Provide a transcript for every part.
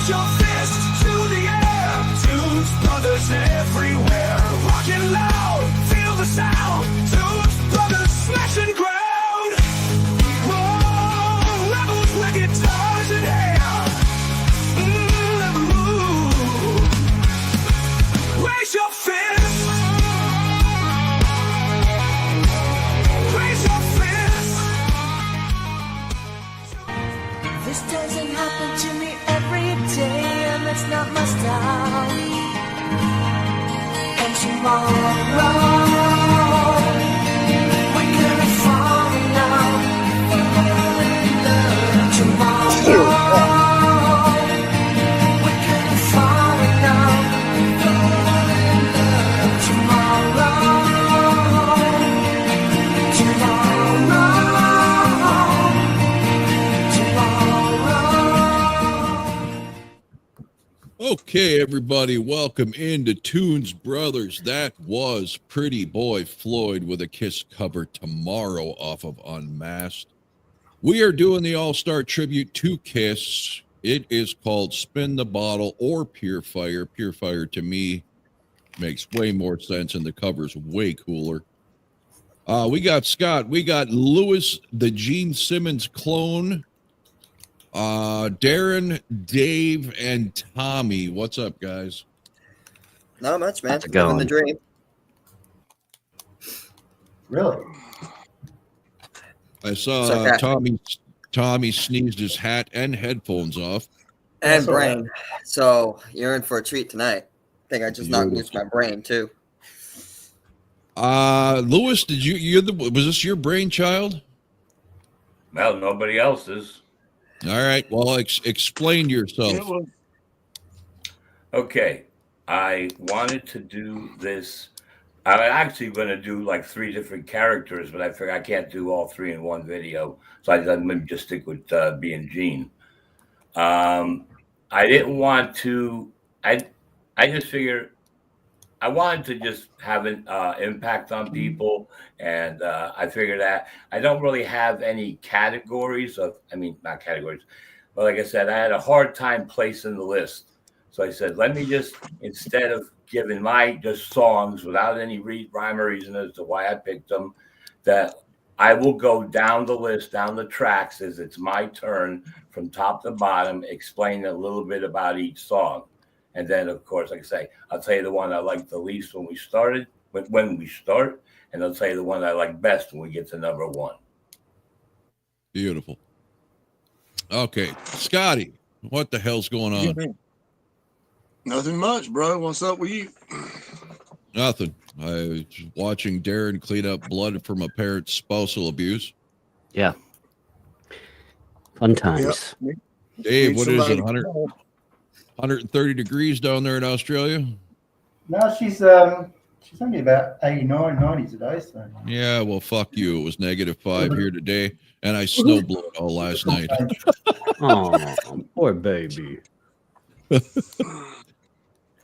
Raise your fist to the air. Tunes Brothers everywhere. Rockin' loud, feel the sound. Tunes Brothers smashing ground. Whoa, rebels with guitars in hand. Raise your fist. Raise your fist. This doesn't happen to me every day, and that's not my style. And tomorrow, we're gonna fall in love. Tomorrow, we're gonna fall in love. Okay, everybody, welcome into Tunes Brothers. That was Pretty Boy Floyd with a Kiss cover tomorrow off of Unmasked. We are doing the All-Star tribute to Kiss. It is called Spin the Bottle or Pure Fire. Pure Fire to me makes way more sense, and the cover's way cooler. We got Scott. We got Lewis, the Gene Simmons clone. Darren, Dave, and Tommy. What's up, guys? Not much, man. How's it going? Living the dream. Really? I saw Sarcastic. Tommy sneezed his hat and headphones off. And That's all right. brain. So you're in for a treat tonight. I think I just knocked loose my brain too. Lewis, was this your brainchild? Well, nobody else's. All right. Well, explain yourself. Okay. I wanted to do this. I'm actually going to do like 3 different characters, but I figure I can't do all 3 in one video. So I maybe just stick with being Gene. I didn't want to, I just figured I wanted to just have an impact on people. And I figured that I don't really have any categories not categories, but like I said, I had a hard time placing the list. So I said, let me just, instead of giving my just songs without any rhyme or reason as to why I picked them, that I will go down the list, down the tracks as it's my turn from top to bottom, explain a little bit about each song. And then, of course, like I say, I'll tell you the one I liked the least when we start, and I'll tell you the one I like best when we get to number 1. Beautiful. Okay, Scotty, what the hell's going on? Nothing much, bro. What's up with you? Nothing. I was watching Darren clean up blood from a parent's spousal abuse. Yeah. Fun times. Yep. Dave, what is it? Somebody- 130 degrees down there in Australia? No, she's only about 89, 90 today. So. Yeah, well, fuck you. It was -5 here today, and I snowblowed all last night. Oh, poor baby.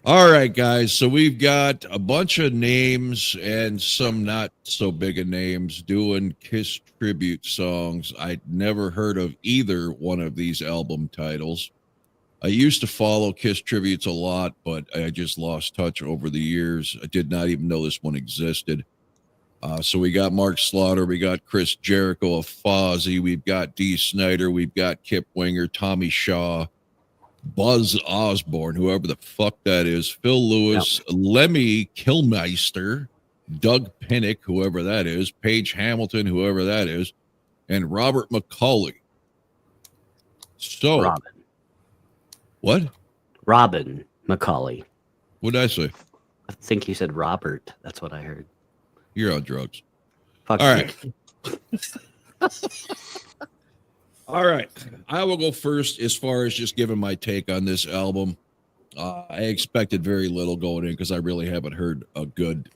All right, guys. So we've got a bunch of names and some not so big of names doing Kiss tribute songs. I'd never heard of either one of these album titles. I used to follow Kiss tributes a lot, but I just lost touch over the years. I did not even know this one existed. So we got Mark Slaughter, we got Chris Jericho of Fozzy, we've got Dee Snider, we've got Kip Winger, Tommy Shaw, Buzz Osborne, whoever the fuck that is, Phil Lewis, Lemmy Kilmister, Doug Pinnick, whoever that is, Paige Hamilton, whoever that is, and Robert McCauley. So, Robin. What? Robin McCauley. What did I say? I think you said Robert. That's what I heard. You're on drugs. Fuck All you. right. All right. I will go first as far as just giving my take on this album. I expected very little going in because I really haven't heard a good,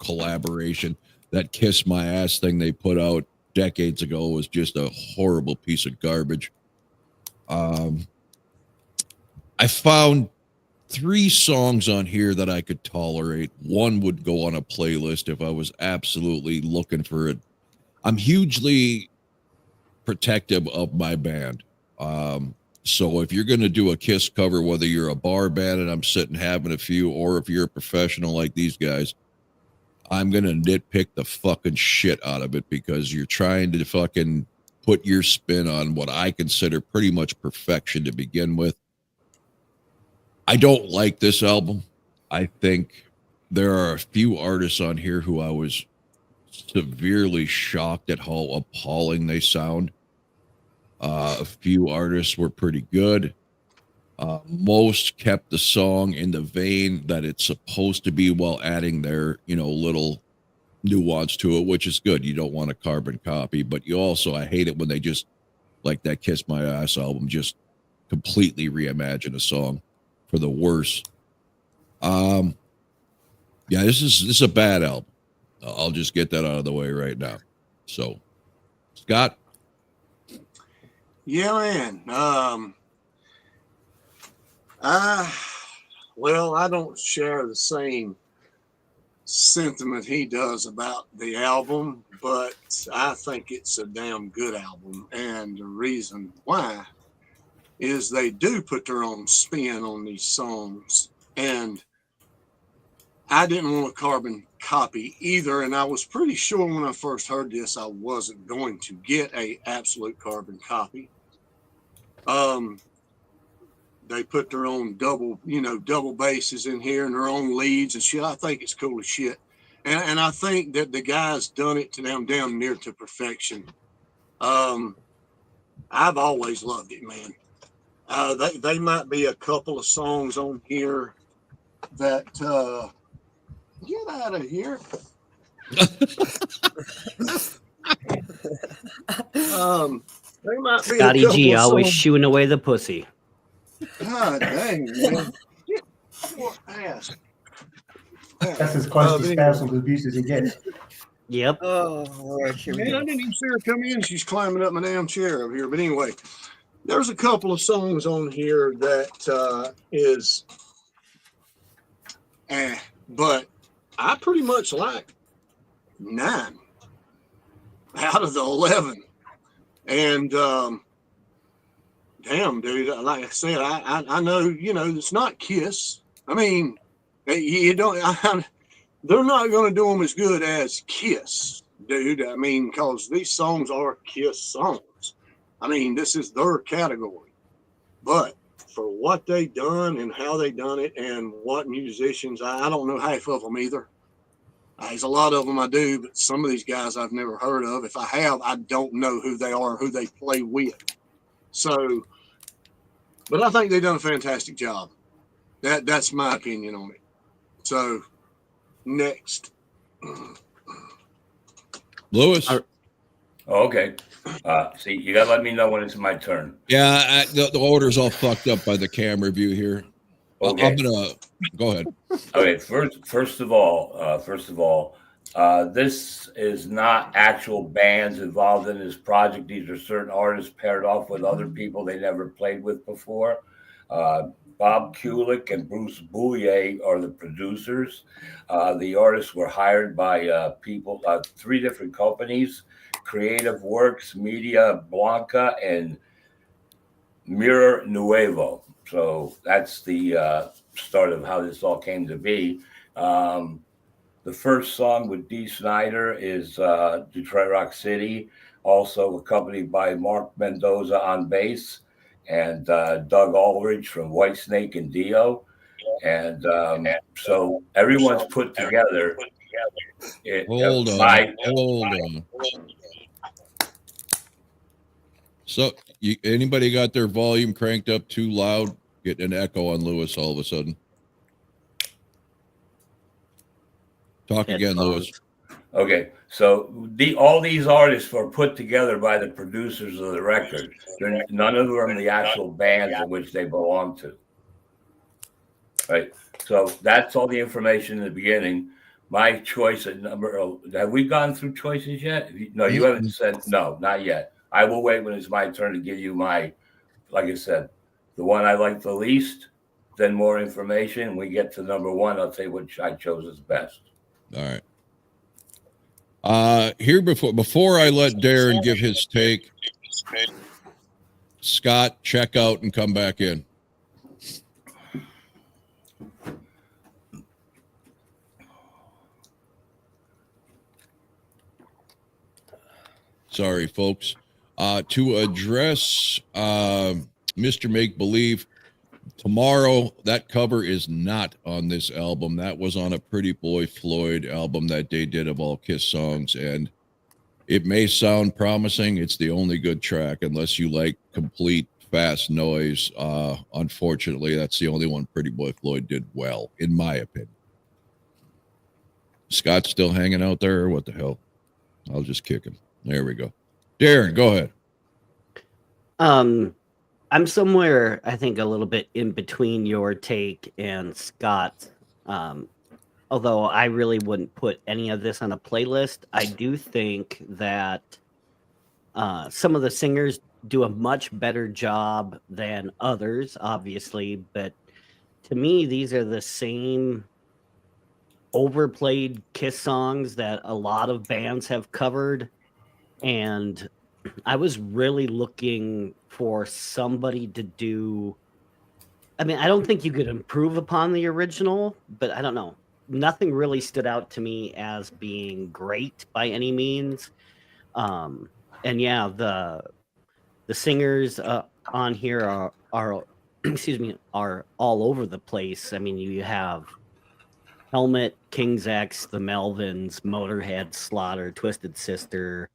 collaboration. That Kiss My Ass thing they put out decades ago was just a horrible piece of garbage. I found 3 songs on here that I could tolerate. One would go on a playlist if I was absolutely looking for it. I'm hugely protective of my band. So if you're going to do a Kiss cover, whether you're a bar band and I'm sitting having a few, or if you're a professional like these guys, I'm going to nitpick the fucking shit out of it because you're trying to fucking put your spin on what I consider pretty much perfection to begin with. I don't like this album. I think there are a few artists on here who I was severely shocked at how appalling they sound. A few artists were pretty good. Most kept the song in the vein that it's supposed to be while adding their, little nuance to it, which is good. You don't want a carbon copy, but you also, I hate it when they just, like that Kiss My Ass album, just completely reimagine a song for the worse. Yeah, this is a bad album. I'll just get that out of the way right now. So, Scott? Yeah, man. I don't share the same sentiment he does about the album, but I think it's a damn good album. And the reason why is they do put their own spin on these songs. And I didn't want a carbon copy either. And I was pretty sure when I first heard this, I wasn't going to get a absolute carbon copy. They put their own double basses in here and their own leads and shit. I think it's cool as shit. And I think that the guy's done it to them damn near to perfection. I've always loved it, man. They might be a couple of songs on here that get out of here. They might be Scotty G always songs. shooing away the pussy. God dang, man. Get your ass. That's as close to spousal abuse as it gets. Yep. Oh, Lord, here we Man, I go. didn't even see her come in. She's climbing up my damn chair over here. But anyway, there's a couple of songs on here that is, but I pretty much like 9 out of the 11. And damn, dude, like I said, I know, it's not Kiss. I mean, you don't. They're not going to do them as good as Kiss, dude. I mean, because these songs are Kiss songs. I mean, this is their category. But for what they done and how they done it and what musicians, I don't know half of them either. There's a lot of them I do, but some of these guys I've never heard of. If I have, I don't know who they are, who they play with. So, but I think they've done a fantastic job. That's my opinion on it. So, next. Lewis? Okay. See, you gotta let me know when it's my turn. Yeah, the order's all fucked up by the camera view here. Okay. I'm gonna go ahead. Okay. First of all, this is not actual bands involved in this project. These are certain artists paired off with other people they never played with before. Bob Kulick and Bruce Bouillet are the producers. The artists were hired by people, 3 different companies: Creative Works, Media Blanca, and Mirror Nuevo. So that's the start of how this all came to be. The first song with Dee Snider is Detroit Rock City, also accompanied by Mark Mendoza on bass and Doug Aldridge from Whitesnake and Dio. And so everyone's put together. Hold on. So, anybody got their volume cranked up too loud? Getting an echo on Lewis all of a sudden. Talk again, Lewis. Okay, so all these artists were put together by the producers of the record. None of them are the actual bands in which they belong to. Right. So that's all the information in the beginning. My choice at number. Have we gone through choices yet? No, you haven't said no, not yet. I will wait when it's my turn to give you my, like I said, the one I like the least. Then more information. We get to number 1. I'll say which I chose as best. All right. Here before I let Darren give his take, Scott, check out and come back in. Sorry, folks. To address Mr. Make Believe, tomorrow, that cover is not on this album. That was on a Pretty Boy Floyd album that they did of all Kiss songs, and it may sound promising. It's the only good track, unless you like complete fast noise. Unfortunately, that's the only one Pretty Boy Floyd did well, in my opinion. Scott's still hanging out there, or what the hell? I'll just kick him. There we go. Darren, go ahead. I'm somewhere, I think, a little bit in between your take and Scott's. Although I really wouldn't put any of this on a playlist, I do think that some of the singers do a much better job than others, obviously. But to me, these are the same overplayed Kiss songs that a lot of bands have covered. And I was really looking for somebody to do. I mean, I don't think you could improve upon the original, but I don't know. Nothing really stood out to me as being great by any means. And yeah, the singers on here are excuse me, are all over the place. I mean, you have Helmet, King's X, the Melvins, Motorhead, Slaughter, Twisted Sister,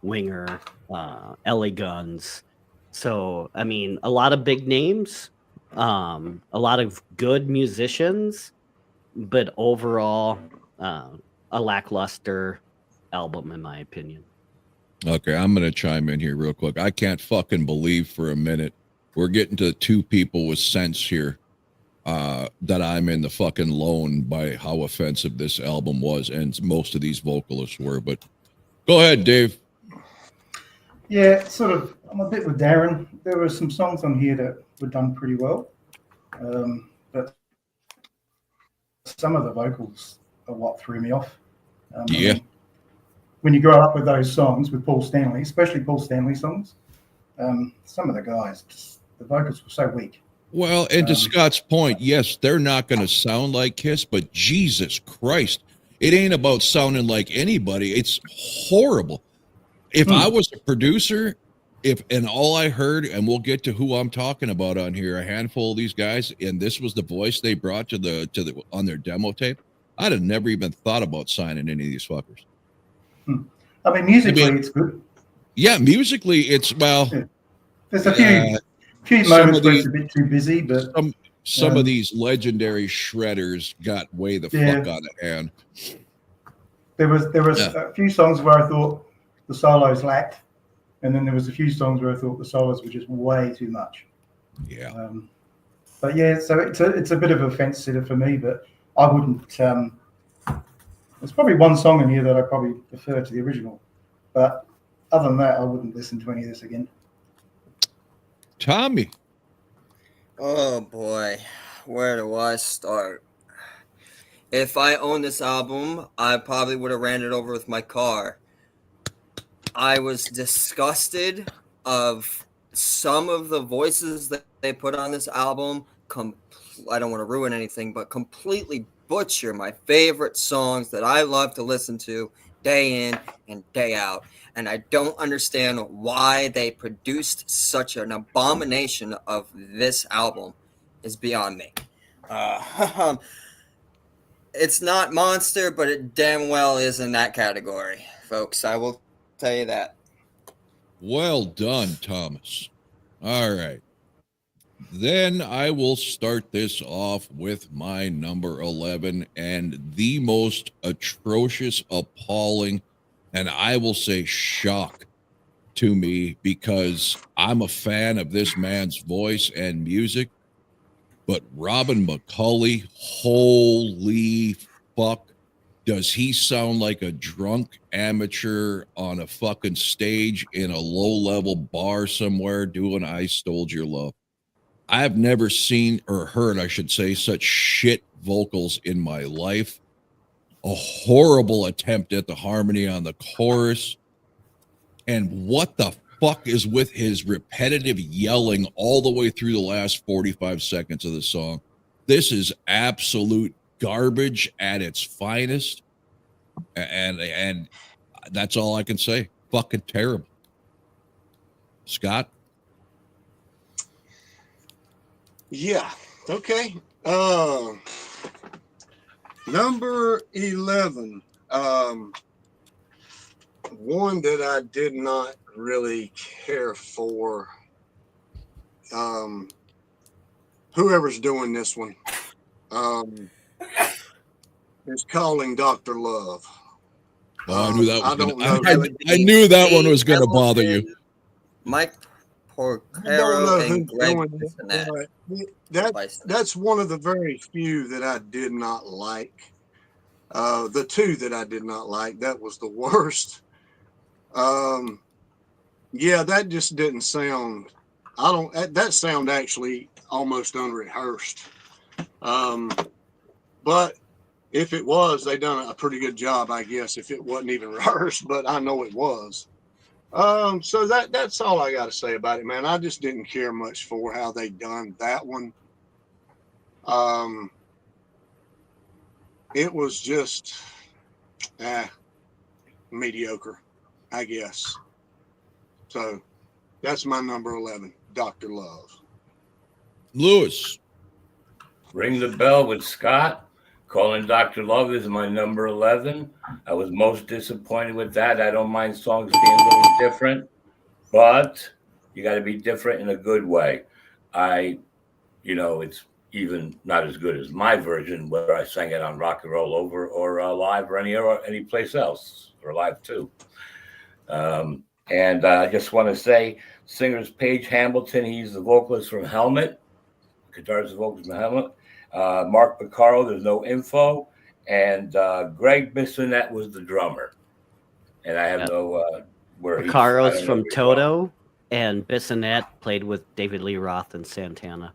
Winger, LA Guns. So, I mean, a lot of big names, a lot of good musicians, but overall, a lackluster album, in my opinion. Okay, I'm going to chime in here real quick. I can't fucking believe for a minute we're getting to two people with sense here that I'm in the fucking lone by how offensive this album was, and most of these vocalists were. But go ahead, Dave. Yeah, sort of. I'm a bit with Darren. There were some songs on here that were done pretty well, but some of the vocals are what threw me off. Yeah. When you grow up with those songs with Paul Stanley, especially Paul Stanley songs, some of the guys, just, the vocals were so weak. Well, and to Scott's point, yes, they're not going to sound like Kiss, but Jesus Christ, it ain't about sounding like anybody. It's horrible. If I was a producer, and all I heard, and we'll get to who I'm talking about on here, a handful of these guys, and this was the voice they brought to the on their demo tape, I'd have never even thought about signing any of these fuckers. I mean, musically, it's good. Yeah, musically, it's well. Yeah. There's a few moments where it's a bit too busy, but some of these legendary shredders got way the fuck out of hand. There was a few songs where I thought the solos lacked, and then there was a few songs where I thought the solos were just way too much. Yeah. But yeah, so it's a bit of a fence sitter for me, but I wouldn't. There's probably one song in here that I probably prefer to the original, but other than that, I wouldn't listen to any of this again. Tommy. Oh boy, where do I start? If I owned this album, I probably would have ran it over with my car. I was disgusted of some of the voices that they put on this album. I don't want to ruin anything, but completely butcher my favorite songs that I love to listen to day in and day out. And I don't understand why they produced such an abomination of this album. Is beyond me. It's not Monster, but it damn well is in that category, folks. I will tell you that. Well done, Thomas. All right. Then I will start this off with my number 11 and the most atrocious, appalling, and I will say shock to me, because I'm a fan of this man's voice and music, but Robin McCulley, holy fuck, does he sound like a drunk amateur on a fucking stage in a low-level bar somewhere doing I Stole Your Love. I've never seen or heard, I should say, such shit vocals in my life. A horrible attempt at the harmony on the chorus. And what the fuck is with his repetitive yelling all the way through the last 45 seconds of the song? This is absolute garbage at its finest. And that's all I can say. Fucking terrible. Scott? Yeah. Okay. Number 11. One that I did not really care for. Whoever's doing this one. Is Calling Dr. Love. Oh, I knew that was I don't know. I knew that one was going to bother you. Mike I don't know Porcaro and who's Greg doing it, Bissonette. but that's one of the very few that I did not like. The two that I did not like, that was the worst. Yeah, that just didn't sound. That sound actually almost unrehearsed. But if it was, they done a pretty good job, I guess. If it wasn't even rehearsed, but I know it was. So that's all I got to say about it, man. I just didn't care much for how they done that one. It was just mediocre, I guess. So that's my number 11, Dr. Love. Lewis. Ring the bell with Scott. Calling Dr. Love is my number 11. I was most disappointed with that. I don't mind songs being a little different, but you got to be different in a good way. It's even not as good as my version where I sang it on Rock and Roll Over or live or any place else, or live too. And I just want to say, singer's Paige Hamilton. He's the vocalist from Helmet. Guitarist and vocalist from Helmet. Mark Picaro, there's no info. And Greg Bissonette was the drummer. And I have no where Picaro's from Toto, and Bissonette played with David Lee Roth and Santana.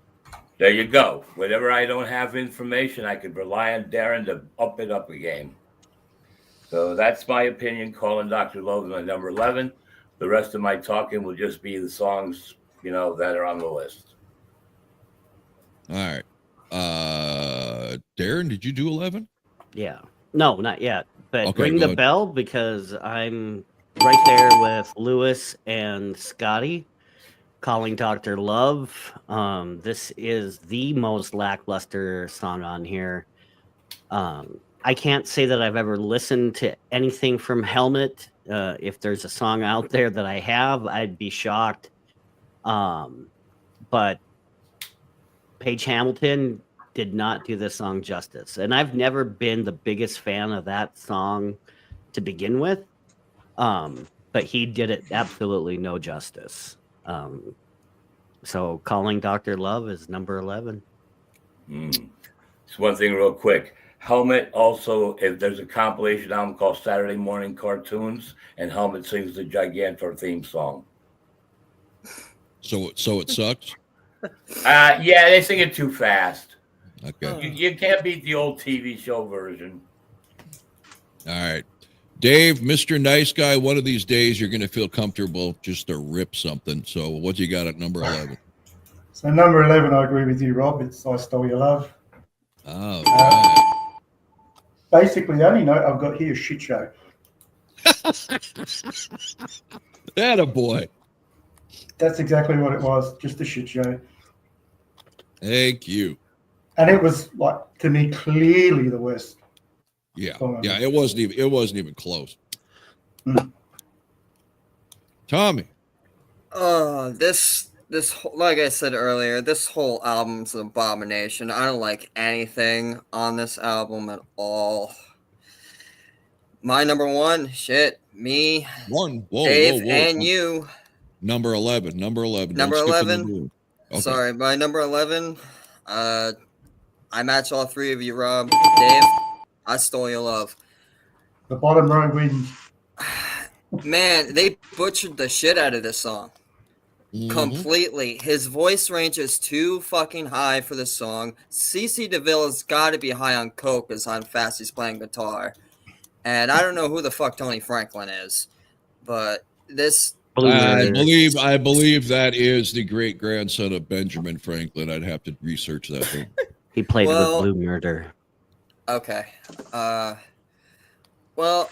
There you go. Whenever I don't have information, I could rely on Darren to up it up a game. So that's my opinion. Calling Dr. Love is my number 11. The rest of my talking will just be the songs, that are on the list. All right. Darren, did you do 11? Yeah. No, not yet. But Okay, ring go the ahead. bell because I'm right there with Lewis and Scotty. Calling Dr. Love. This is the most lackluster song on here. I can't say that I've ever listened to anything from Helmet. If there's a song out there that I have, I'd be shocked. But Paige Hamilton did not do this song justice. And I've never been the biggest fan of that song to begin with. But he did it absolutely no justice. So Calling Dr. Love is number 11. Just one thing real quick. Helmet also, if there's a compilation album called Saturday Morning Cartoons, and Helmet sings the Gigantor theme song. So it sucks? Yeah, they sing it too fast. Okay. You can't beat the old TV show version. All right. Dave, Mr. Nice Guy, one of these days you're going to feel comfortable just to rip something. So what do you got at number 11? So number 11, I agree with you, Rob. It's I Stole Your Love. Oh, right. Basically, the only note I've got here is shit show. Attaboy. That's exactly what it was, just a shit show. Thank you. And it was, like, to me, clearly the worst. Yeah. Yeah, it wasn't even close. Tommy. This like I said earlier, this whole album's an abomination. I don't like anything on this album at all. My number 1, me, Whoa, Dave, and you. Number 11. Number Don't skip 11? the rule. Okay. Sorry, my number 11, I match all three of you, Rob. Dave, I Stole Your Love. The bottom row wins. Man, they butchered the shit out of this song. Mhm. Completely. His voice range is too fucking high for this song. CC DeVille has got to be high on coke as how fast he's playing guitar. And I don't know who the fuck Tony Franklin is. But this Blue I Murder. believe that is the great grandson of Benjamin Franklin. I'd have to research that though. He played Well- with Blue Murder. Okay. Well,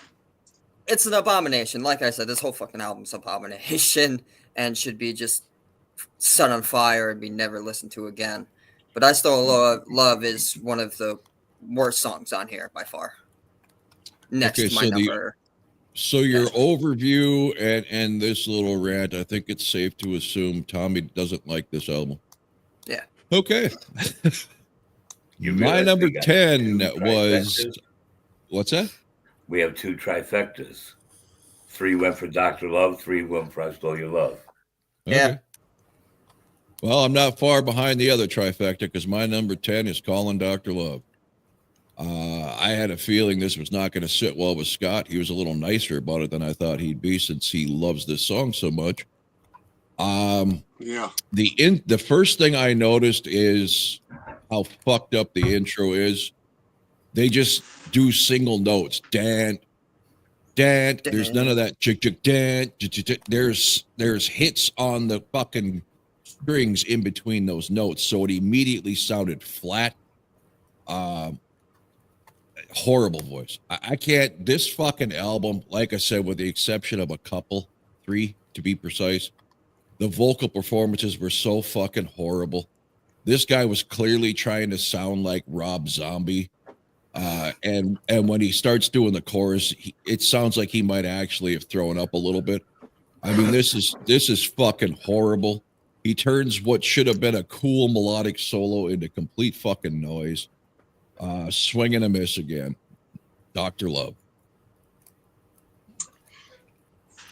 it's an abomination. Like I said, this whole fucking album's abomination and should be just set on fire and be never listened to again. But I Still Love is one of the worst songs on here by far. Next Okay, to my so number. So your overview and this little rant, I think it's safe to assume Tommy doesn't like this album. Yeah. Okay. You My realize number we got 10 two was trifectas? what's that? We have 2 trifectas. 3 went for Dr. Love, 3 went for I Stole Your Love. Yeah. Okay. Well, I'm not far behind the other trifecta because my number 10 is Calling Dr. Love. I had a feeling this was not going to sit well with Scott. He was a little nicer about it than I thought he'd be since he loves this song so much. Yeah. The first thing I noticed is how fucked up the intro is. They just do single notes. Dan. There's none of that. Dan. There's hits on the fucking strings in between those notes, so it immediately sounded flat. Horrible voice. I can't. This fucking album, like I said, with the exception of a couple, 3 to be precise, the vocal performances were so fucking horrible. This guy was clearly trying to sound like Rob Zombie. And when he starts doing the chorus, it sounds like he might actually have thrown up a little bit. I mean, this is fucking horrible. He turns what should have been a cool melodic solo into complete fucking noise. Swing and a miss again. Dr. Love.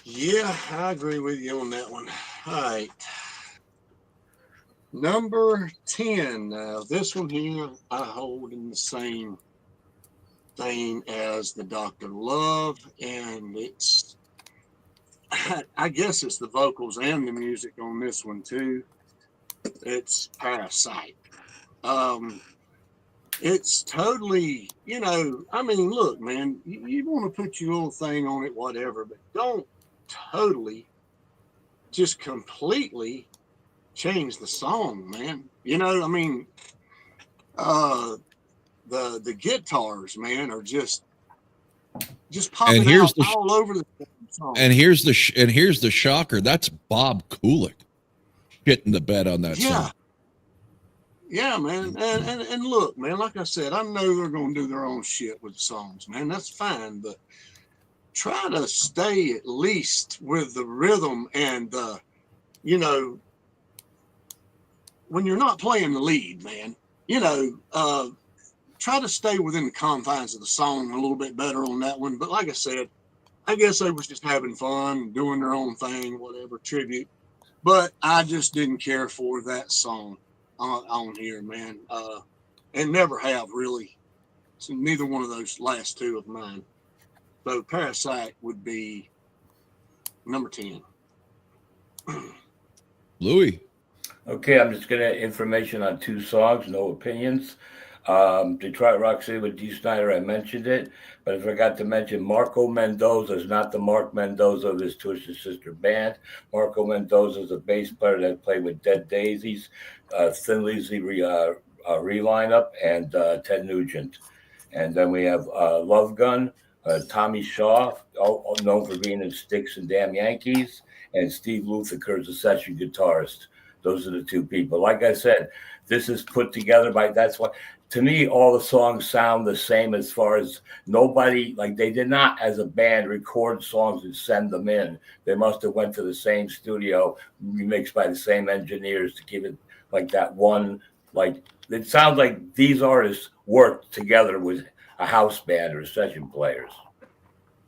Yeah, I agree with you on that one. All right. Number 10. Now, this one here I hold in the same vein as the Dr. Love, and it's, I guess it's the vocals and the music on this one too. It's Parasite. It's totally, I mean, look, man, you want to put your little thing on it, whatever, but don't totally just completely change the song, man. I mean, the guitars, man, are just popping out all over the song. And here's the shocker. That's Bob Kulick getting the bed on that song. Yeah, man. And look, man, like I said, I know they're going to do their own shit with the songs, man. That's fine. But try to stay at least with the rhythm and, when you're not playing the lead, man, try to stay within the confines of the song a little bit better on that one. But like I said, I guess they was just having fun, doing their own thing, whatever, tribute. But I just didn't care for that song on here, man, and never have really. So neither one of those last 2 of mine. So Parasite would be number 10. Louis. Okay, I'm just gonna information on 2 songs, no opinions. Detroit Rock City with Dee Snider, I mentioned it, but I forgot to mention Marco Mendoza is not the Mark Mendoza of his Twisted Sister band. Marco Mendoza is a bass player that played with Dead Daisies, Thin Lizzy re-lineup, and Ted Nugent. And then we have Love Gun, Tommy Shaw, all known for being in Styx and Damn Yankees, and Steve Lukather is a session guitarist. Those are the 2 people. Like I said, this is put together that's why, to me, all the songs sound the same as far as nobody, like they did not, as a band, record songs and send them in. They must have went to the same studio, remixed by the same engineers to give it like that one, like, it sounds like these artists worked together with a house band or session players.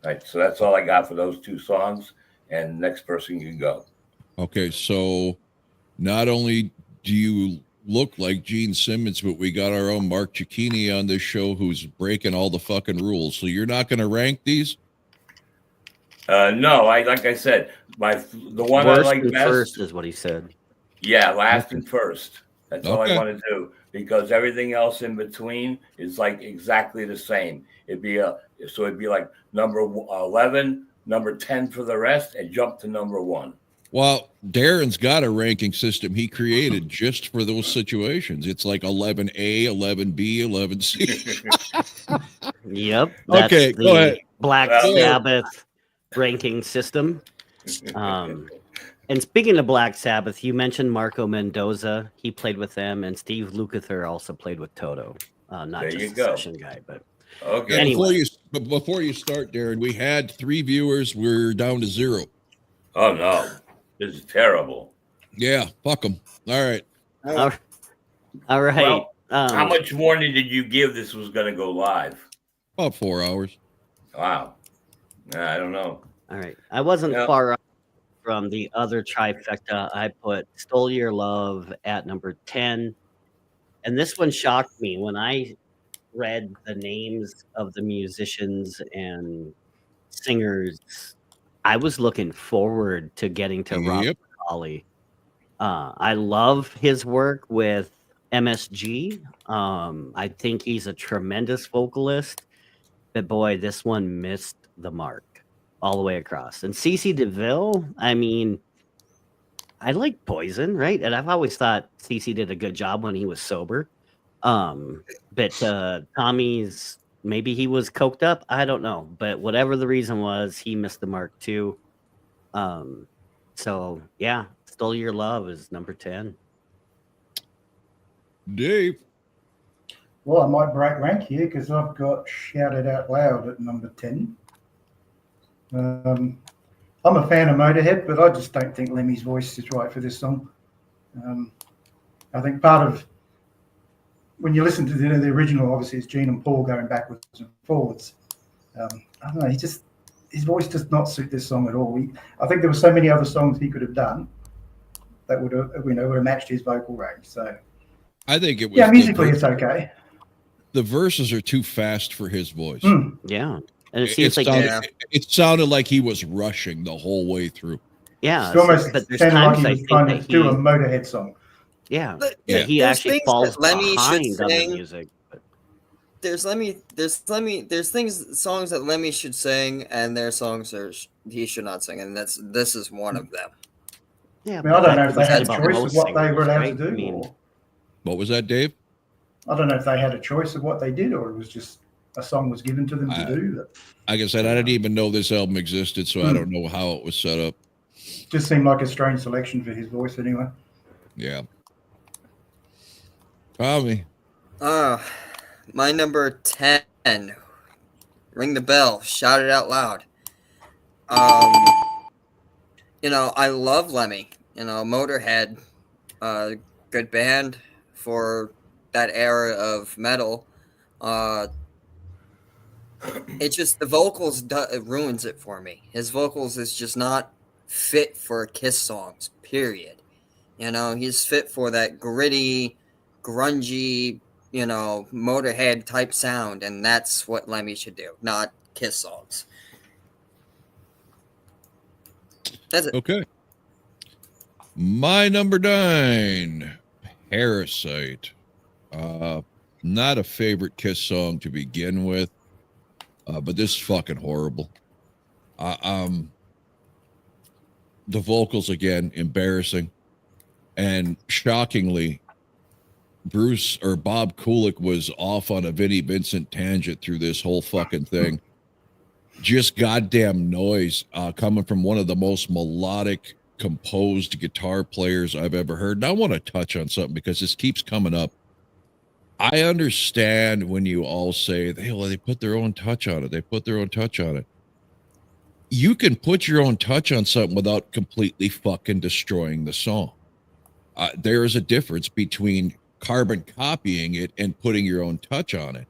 Right, so that's all I got for those 2 songs, and next person can go. Okay, so not only do you look like Gene Simmons, but we got our own Mark Cicchini on this show who's breaking all the fucking rules. So you're not going to rank these? No, like I said, the one Worst I like and best first is what he said. Yeah, last and first. That's all Okay. I want to do, because everything else in between is like exactly the same. It'd be like number 11, number 10 for the rest, and jumped to number 1. Well, Darren's got a ranking system he created just for those situations. It's like 11A, 11B, 11C. Yep. Okay, the go ahead. Black Well, Sabbath ranking system. And speaking of Black Sabbath, you mentioned Marco Mendoza. He played with them, and Steve Lukather also played with Toto. Not There just you a go. session guy, but Okay. Yeah, Anyway. before you start, Darren, we had 3 viewers. We're down to 0. Oh no, this is terrible. Yeah, fuck them. All right. all right. Well, how much warning did you give this was going to go live? About 4 hours. Wow. I don't know. All right. I wasn't Yeah. far off from the other trifecta. I put Stole Your Love at number 10. And this one shocked me when I read the names of the musicians and singers. I was looking forward to getting to Rob Yep. Collie. I love his work with MSG. I think he's a tremendous vocalist. But boy, this one missed the mark all the way across. And CeCe DeVille, I mean, I like Poison, right? And I've always thought CeCe did a good job when he was sober. But Tommy's, maybe he was coked up. I don't know. But whatever the reason was, he missed the mark too. So yeah, Stole Your Love is number 10. Dave. Well, I might break rank here because I've got Shouted Out Loud at number 10. I'm a fan of Motorhead, but I just don't think Lemmy's voice is right for this song. I think part of, when you listen to the original, obviously it's Gene and Paul going backwards and forwards. I don't know, his voice does not suit this song at all. I think there were so many other songs he could have done that would have matched his vocal range. So I think it was. yeah, musically it's okay. The verses are too fast for his voice. Yeah. And it seems like it sounded like he was rushing the whole way through. yeah, It's almost but there's sounded like times he I was think trying that to do a he, Motorhead song. yeah, But Yeah. that he there's actually things falls that Lemmy should behind on the sing. music. But There's songs that Lemmy should sing, and there are songs he should not sing, and this is one of them. yeah, I mean, I don't know if they that's had a about choice most of what they were singers, allowed right? to do, I mean, or What was that, Dave? I don't know if they had a choice of what they did, or it was just a song was given to them to do. That Like I said, I didn't even know this album existed, so I don't know how it was set up. just seemed like a strange selection for his voice, anyway. Yeah. Tommy. My number 10. Ring the bell. Shout it out loud. I love Lemmy. Motorhead, good band for that era of metal. It just, the vocals it ruins it for me. His vocals is just not fit for Kiss songs, period. He's fit for that gritty, grungy, Motorhead type sound, and that's what Lemmy should do, not Kiss songs. That's it. Okay. My number 9, Parasite. Not a favorite Kiss song to begin with, but this is fucking horrible. The vocals, again, embarrassing. And shockingly, Bruce or Bob Kulick was off on a Vinnie Vincent tangent through this whole fucking thing. Just goddamn noise coming from one of the most melodic, composed guitar players I've ever heard. And I want to touch on something because this keeps coming up. I understand when you all say, they put their own touch on it. They put their own touch on it. You can put your own touch on something without completely fucking destroying the song. There is a difference between carbon copying it and putting your own touch on it.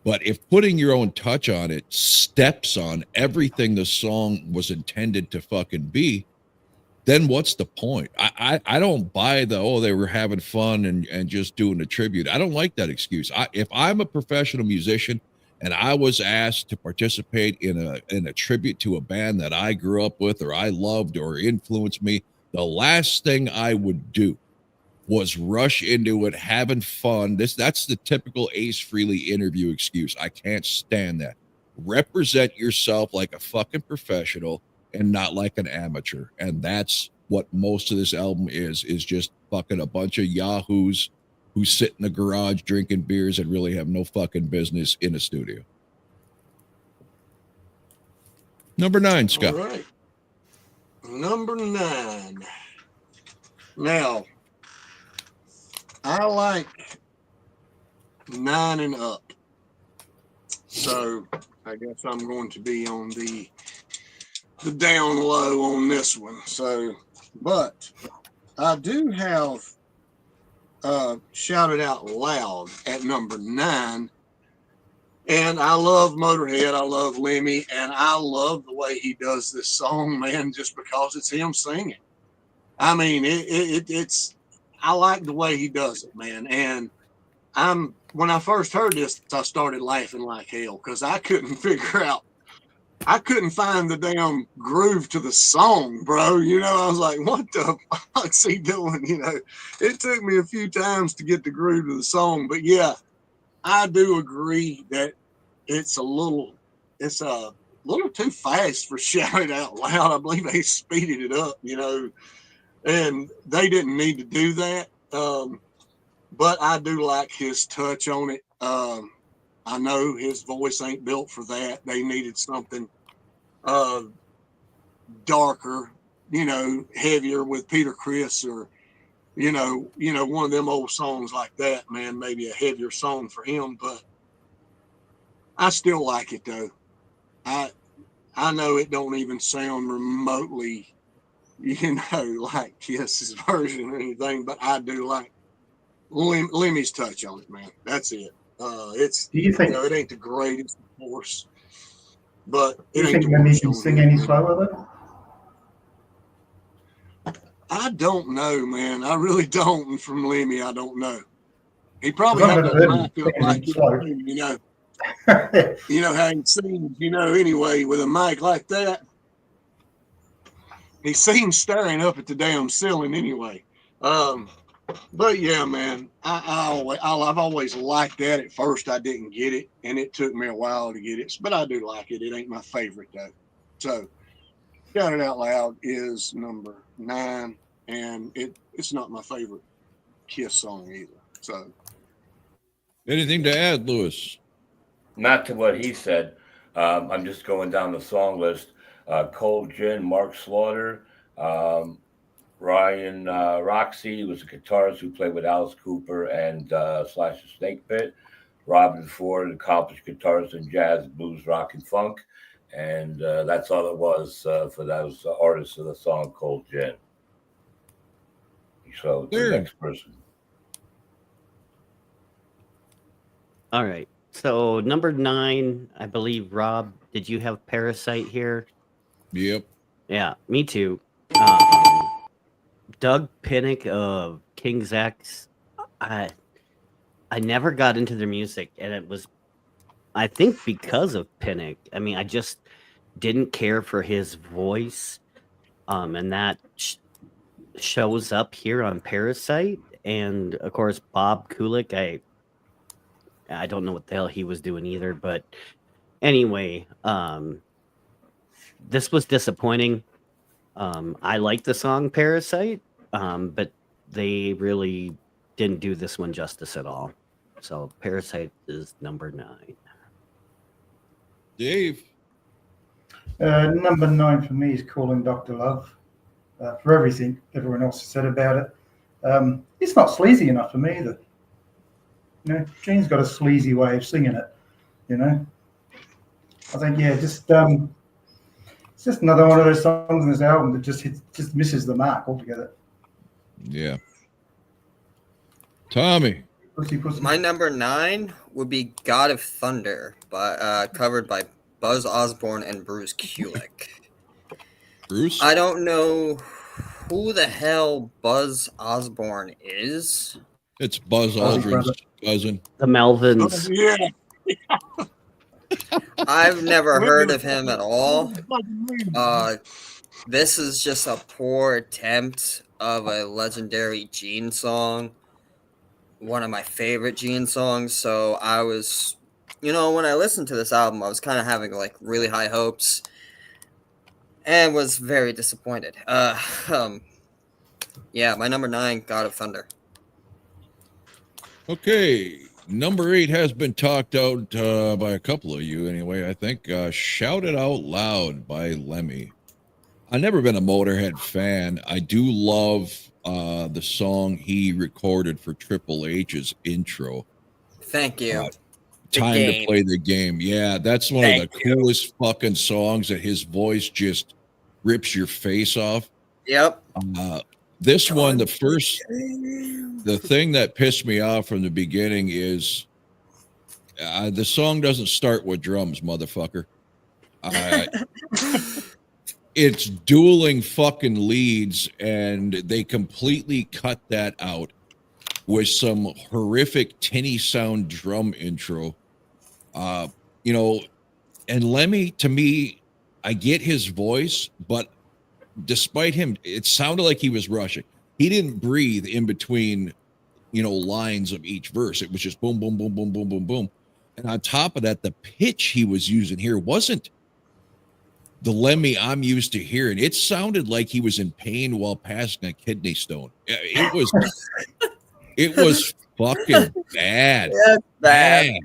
But if putting your own touch on it steps on everything the song was intended to fucking be, then what's the point? I don't buy they were having fun and just doing a tribute. I don't like that excuse. If I'm a professional musician and I was asked to participate in a tribute to a band that I grew up with or I loved or influenced me, the last thing I would do was rush into it, having fun. That's the typical Ace Frehley interview excuse. I can't stand that. represent yourself like a fucking professional and not like an amateur. And that's what most of this album is just fucking a bunch of yahoos who sit in the garage drinking beers and really have no fucking business in a studio. Number 9, Scott. All right. Number 9. Now, I like 9 and up. So I guess I'm going to be on the down low on this one. So, but I do have Shouted Out Loud at number 9. And I love Motorhead. I love Lemmy. And I love the way he does this song, man, just because it's him singing. I mean, it's, I like the way he does it, man. And when I first heard this, I started laughing like hell because I couldn't find the damn groove to the song, bro. You know, I was like, what the fuck's he doing? You know, it took me a few times to get the groove to the song, but yeah, I do agree that it's a little too fast for Shout It Out Loud. I believe they speeded it up, you know, and they didn't need to do that. But I do like his touch on it. I know his voice ain't built for that. They needed something darker, you know, heavier with Peter Criss or, you know, one of them old songs like that, man, maybe a heavier song for him, but I still like it though. I know it don't even sound remotely, you know, like Kiss's version or anything, but I do like Lemmy's touch on it, man. That's it. It's, Do you think? you know, it ain't the greatest, of course, but Do it you ain't think the Lemmy worst can song sing ever, any man. slower though? I don't know, man. I really don't. And from Lemmy, I don't know. He probably Because had I've to never heard him mic up singing like any this, slow. too, you know. You know how he sings, you know, anyway, with a mic like that. He seems staring up at the damn ceiling anyway. But yeah, man, I've always liked that. At first, I didn't get it, and it took me a while to get it, but I do like it. It ain't my favorite though. So, Shout It Out Loud is number 9, and it's not my favorite Kiss song either. So, Anything to add, Lewis? Not to what he said. I'm just going down the song list. Cold Gin, Mark Slaughter, Ryan Roxy was a guitarist who played with Alice Cooper and Slash the Snake Pit. Robin Ford, accomplished guitarist in jazz, blues, rock, and funk. And that's all it was for those artists of the song Cold Gin. So the next person. All right. So number 9, I believe, Rob, did you have Parasite here? Yep. Yeah, me too. Doug Pinnick of King's X. I never got into their music, and it was, I think, because of Pinnick. I mean, I just didn't care for his voice, and that shows up here on Parasite. And of course, Bob Kulick. I don't know what the hell he was doing either, but anyway, this was disappointing. I like the song Parasite, but they really didn't do this one justice at all. So Parasite is number 9. Dave? Number 9 for me is Calling Dr. Love. For everything everyone else has said about it. It's not sleazy enough for me either. You know, Gene's got a sleazy way of singing it, you know. I think, yeah, just it's just another one of those songs in this album that just misses the mark altogether. Yeah. Tommy? Pussy. My number 9 would be God of Thunder, covered by Buzz Osborne and Bruce Kulick. Bruce? I don't know who the hell Buzz Osborne is. It's Buzz Aldrin's cousin. The Melvins. yeah. I've never heard of him at all. This is just a poor attempt of a legendary Gene song. One of my favorite Gene songs. So I was when I listened to this album, I was kind of having like really high hopes, and was very disappointed. Yeah, my number 9, God of Thunder. Okay, number 8 has been talked out by a couple of you anyway, I think. Shout It Out Loud by Lemmy. I've never been a Motorhead fan. I do love the song he recorded for Triple H's intro. Thank you. Time to play the game. Yeah, that's one of the coolest fucking songs that his voice just rips your face off. Yep. This one, the thing that pissed me off from the beginning is the song doesn't start with drums, motherfucker. It's dueling fucking leads, and they completely cut that out with some horrific tinny sound drum intro. And Lemmy, to me, I get his voice, but despite him, it sounded like he was rushing. He didn't breathe in between, lines of each verse. It was just boom, boom, boom, boom, boom, boom, boom. And on top of that, the pitch he was using here wasn't the Lemmy I'm used to hearing. It sounded like he was in pain while passing a kidney stone. It was fucking bad. Yeah, bad.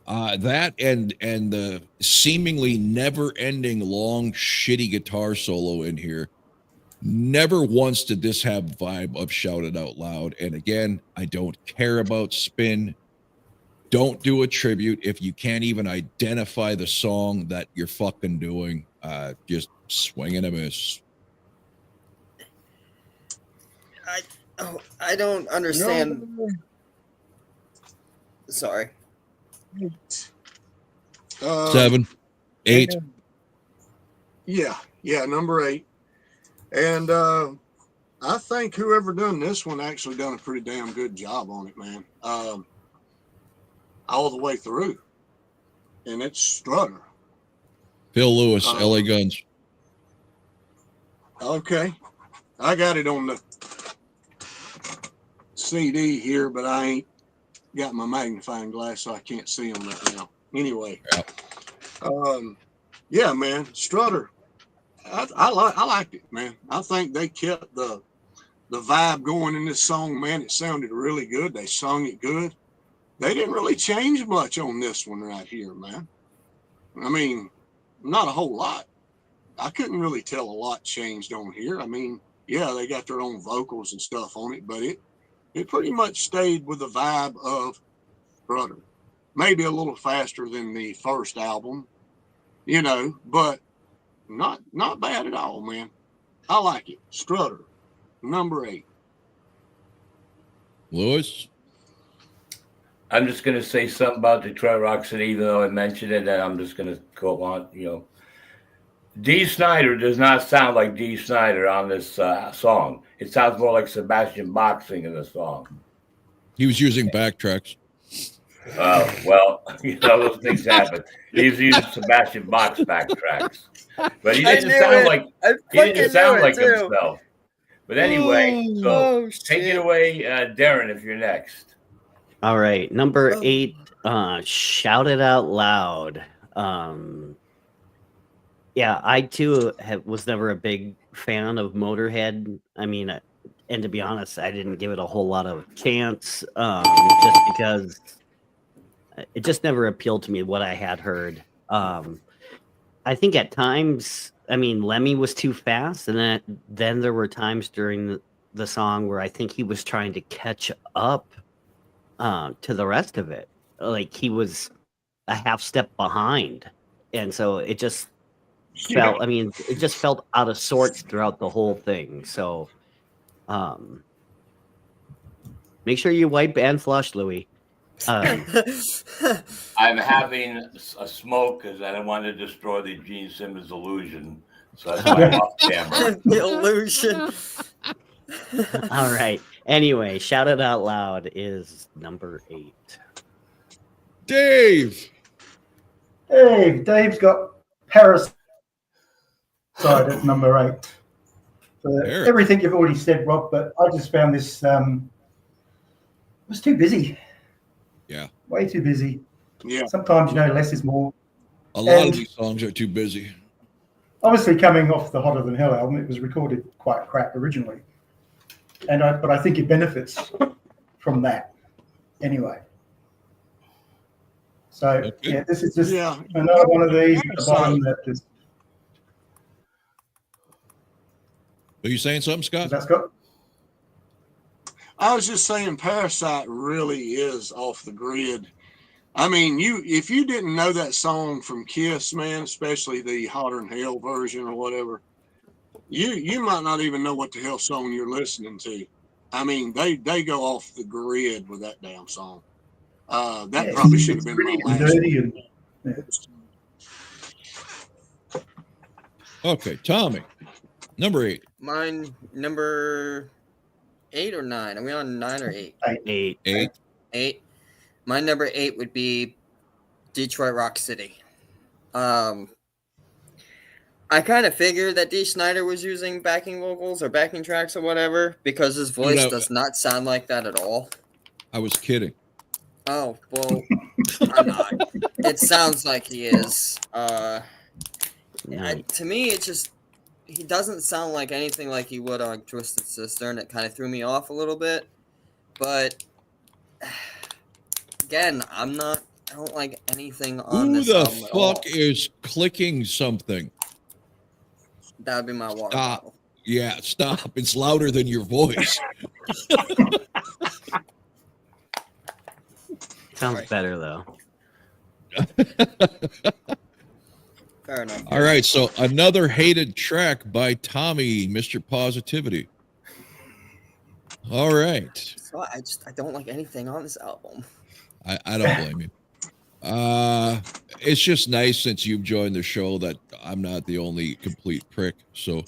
That and the seemingly never-ending long shitty guitar solo in here. Never once did this have vibe of Shout It Out Loud. And again, I don't care about spin. Don't do a tribute if you can't even identify the song that you're fucking doing. Just swing and a miss. I don't understand. No. Sorry. 7, 8. Yeah, number 8. And I think whoever done this one actually done a pretty damn good job on it, man. All the way through. And it's Strutter. Phil Lewis, LA Guns. Okay. I got it on the CD here, but I ain't got my magnifying glass, so I can't see them right now. Anyway. Yeah, man. Strutter. I liked it, man. I think they kept the vibe going in this song, man. It sounded really good. They sung it good. They didn't really change much on this one right here, man. I mean, not a whole lot. I couldn't really tell a lot changed on here. I mean, yeah, they got their own vocals and stuff on it, but it pretty much stayed with the vibe of Strutter. Maybe a little faster than the first album, but not bad at all, man. I like it. Strutter, number 8. Lewis? I'm just going to say something about Detroit Rock City, even though I mentioned it, and I'm just going to go on, Dee Snider does not sound like Dee Snider on this song. It sounds more like Sebastian Bach singing the song. He was using backtracks. Well, those things happen. He was using Sebastian Bach's backtracks. But he didn't sound like himself. But anyway, take it away, Darren, if you're next. All right, number 8, Shout It Out Loud. Yeah, I too was never a big fan of Motorhead. I mean, and to be honest, I didn't give it a whole lot of chance, just because it just never appealed to me what I had heard. I think at times, I mean, Lemmy was too fast, and then there were times during the song where I think he was trying to catch up to the rest of it. Like he was a half step behind. And so it just it just felt out of sorts throughout the whole thing. So make sure you wipe and flush, Louis. I'm having a smoke because I don't want to destroy the Gene Simmons illusion. So that's why I'm off camera. The illusion. All right. Anyway, Shout It Out Loud is number 8. Dave. Dave's got Parasite at number 8. Everything you've already said, Rob, but I just found this was too busy. Yeah. Way too busy. Yeah. Sometimes, less is more. A lot of And- these songs are too busy. Obviously, coming off the Hotter Than Hell album, it was recorded quite crap originally, but I think it benefits from that anyway. So Okay. yeah, this is just Yeah. another one of these at the bottom that just Are you saying something, Scott? that's got. I was just saying Parasite really is off the grid. I mean, if you didn't know that song from Kiss, man, especially the Hotter Than Hell version or whatever, you might not even know what the hell song you're listening to. I mean, they go off the grid with that damn song. That Yeah, probably it's should have been my gritty and last dirty one. and Okay, Tommy, number 8. Mine number 8 or 9. Are we on 9 or 8? 8. 8. 8. My number 8 would be Detroit Rock City. I kind of figured that Dee Snider was using backing vocals or backing tracks or whatever because his voice does not sound like that at all. I was kidding. Oh, well, I'm not. It sounds like he is. To me, it just, he doesn't sound like anything like he would on Twisted Sister, and it kind of threw me off a little bit. But, again, I don't like anything on Who this the album at all. fuck is clicking something? That would be my water Stop. bottle. Yeah, stop. It's louder than your voice. Sounds Right. better though. Fair enough. All right, so another hated track by Tommy, Mr. Positivity. All right. So I don't like anything on this album. I don't blame you. It's just nice since you've joined the show that I'm not the only complete prick. So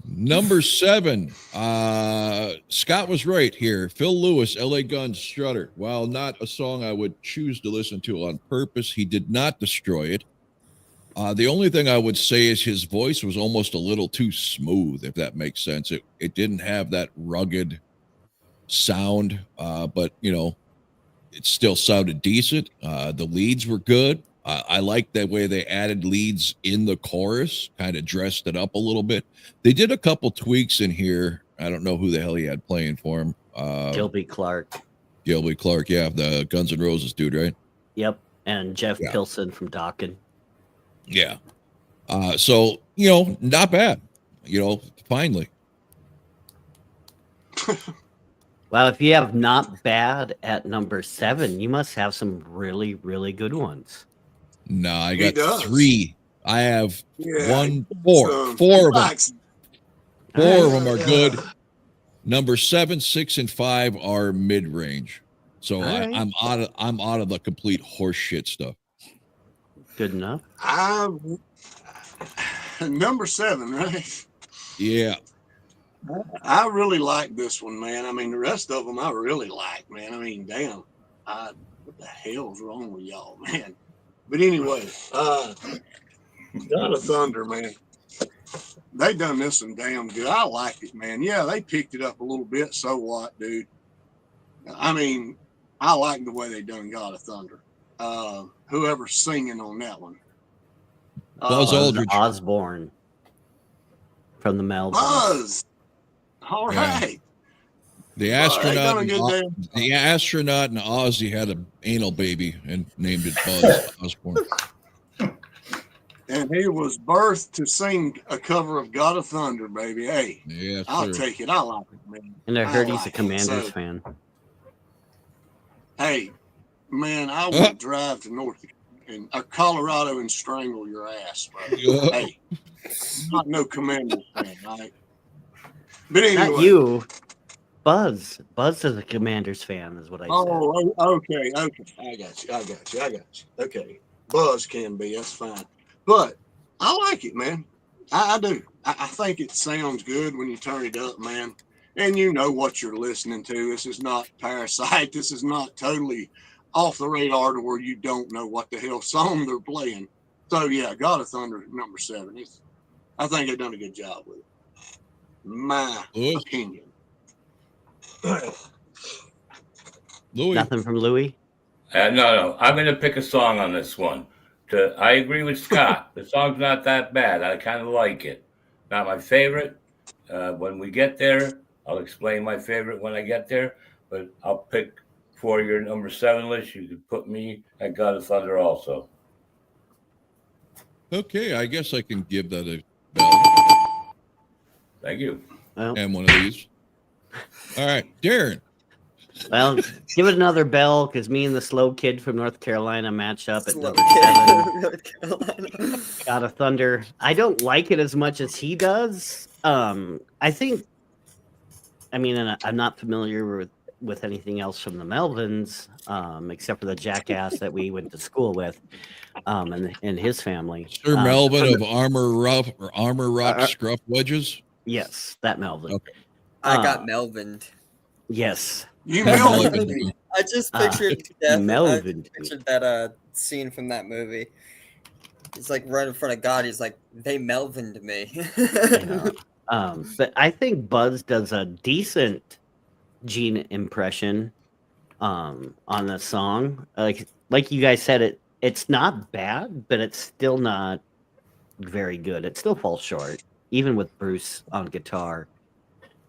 number 7, Scott was right here. Phil Lewis, LA Guns, Strutter. While not a song I would choose to listen to on purpose, he did not destroy it. The only thing I would say is his voice was almost a little too smooth, if that makes sense. It didn't have that rugged sound, but it still sounded decent. The leads were good. I like that way they added leads in the chorus, kind of dressed it up a little bit. They did a couple tweaks in here. I don't know who the hell he had playing for him. Gilby Clark. Gilby Clark, yeah, the Guns N' Roses dude, right? Yep. And Jeff Yeah. Pilson from Dokken. Yeah. So, not bad. Finally. Well, if you have not bad at number 7, you must have some really, really good ones. No, I He got does. 3. I have Yeah, 4 of them. Relax. 4 of them are Yeah. good. Number 7, 6, and 5 are mid-range. So All right. I'm out of the complete horseshit stuff. Good enough. Number 7, right? Yeah. I really like this one, man. I mean, the rest of them I really like, man. I mean, damn. What the hell's wrong with y'all, man? But anyway, God of Thunder, man. They done this one damn good. I like it, man. Yeah, they picked it up a little bit. So what, dude? I mean, I like the way they done God of Thunder. Whoever's singing on that one. Buzz Aldridge. Osborne from the Melvins. Buzz. All Yeah. right. The They astronaut, done a and good the astronaut and Ozzy had an anal baby and named it Buzz Osborne. And he was birthed to sing a cover of God of Thunder, baby. Hey, Yeah, I'll sure. take it. I like it, man. And I heard I he's a like it. Commanders So, fan. Hey, man, I would drive to Colorado and strangle your ass, bro. Yeah. Hey, not no Commanders fan, right? But anyway. Not you. Buzz. Buzz is a Commanders fan, is what I said. Oh, okay. I got you. Okay. Buzz can be, that's fine. But I like it, man. I do. I think it sounds good when you turn it up, man. And you know what you're listening to. This is not Parasite. This is not totally off the radar to where you don't know what the hell song they're playing. So, yeah, God of Thunder, number 7. I think they've done a good job with it. My Louis? opinion. Louis. Nothing from Louis? No. I'm going to pick a song on this one. I agree with Scott. The song's not that bad. I kind of like it. Not my favorite. When we get there, I'll explain my favorite when I get there. But I'll pick for your number 7 list. You could put me at God of Thunder also. Okay, I guess I can give that a bell Thank you. Well, and one of these. All right, Darren. well, give it another bell because me and the slow kid from North Carolina match up at Slow number kid. 7. North Carolina. God of Thunder. I don't like it as much as he does. I think. I mean, and I'm not familiar with anything else from the Melvins, except for the jackass that we went to school with, and his family. Sir Melvin from of Armor Rock Scruff Wedges. Yes, that Melvin. Okay. I got Melvined. Yes, You Melvin. Melvin. I just pictured I Melvin. pictured that scene from that movie. He's like right in front of God. He's like, they Melvined me. Yeah. But I think Buzz does a decent Gene impression on the song. Like you guys said, it's not bad, but it's still not very good. It still falls short, even with Bruce on guitar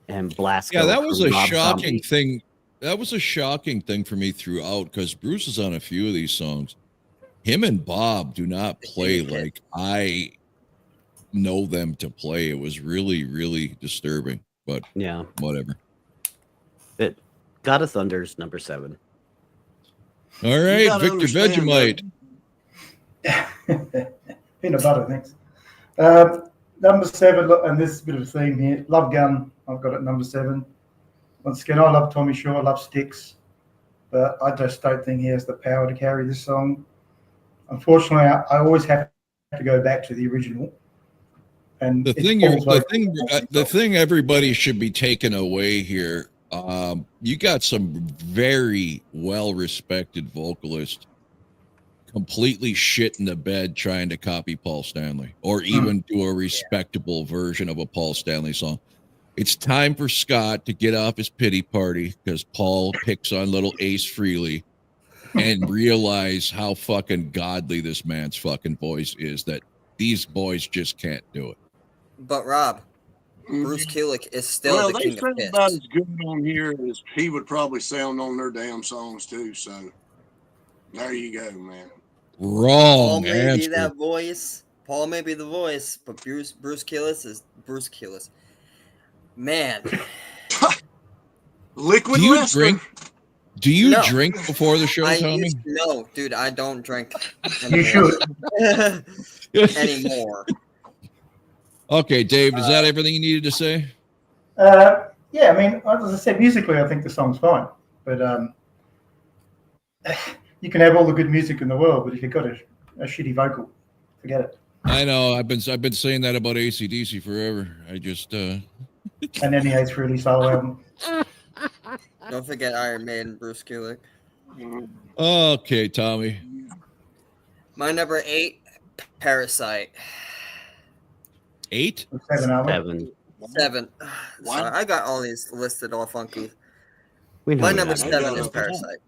and Blasco. Yeah, that was from a Rob shocking Zombie. thing. That was a shocking thing for me throughout because Bruce is on a few of these songs. Him and Bob do not play like I know them to play. It was really, really disturbing, but Yeah, whatever. but God of Thunder's number 7. All right, gotta Victor understand, Vegemite. Peanut butter, thanks. Number 7, and this is a bit of a theme here. Love Gun, I've got it at number 7. Once again, I love Tommy Shaw, I love Styx, but I just don't think he has the power to carry this song. Unfortunately, I always have to go back to the original. And The thing everybody should be taking away here. You got some very well-respected vocalists completely shit in the bed trying to copy Paul Stanley or even do a respectable version of a Paul Stanley song. It's time for Scott to get off his pity party because Paul picks on little Ace Frehley and realize how fucking godly this man's fucking voice is, that these boys just can't do it. But Rob, Bruce Kulick is still Well, the they king sound of Kiss. about as good on here as he would probably sound on their damn songs too. So there you go, man. Paul Wrong may be answer. that voice. Paul may be the voice, but Bruce Kulick is Bruce Kulick. Man, Liquid Do you Lester. drink? Do you No. drink before the show, Tommy? no, dude, I don't drink You anymore. should. anymore. Okay, Dave, is that everything you needed to say? Yeah, I mean, as I said, musically, I think the song's fine, but you can have all the good music in the world, but if you've got a shitty vocal, forget it. I know. I've been saying that about AC/DC forever. I just And then he hates really solo album. Don't forget Iron Maiden, Bruce Kulick. okay, Tommy. My number 8, Parasite. 8? 7 album. 7. 7. What? Sorry, I got all these listed all funky. We know My you're number not good. 7 got is it. Parasite.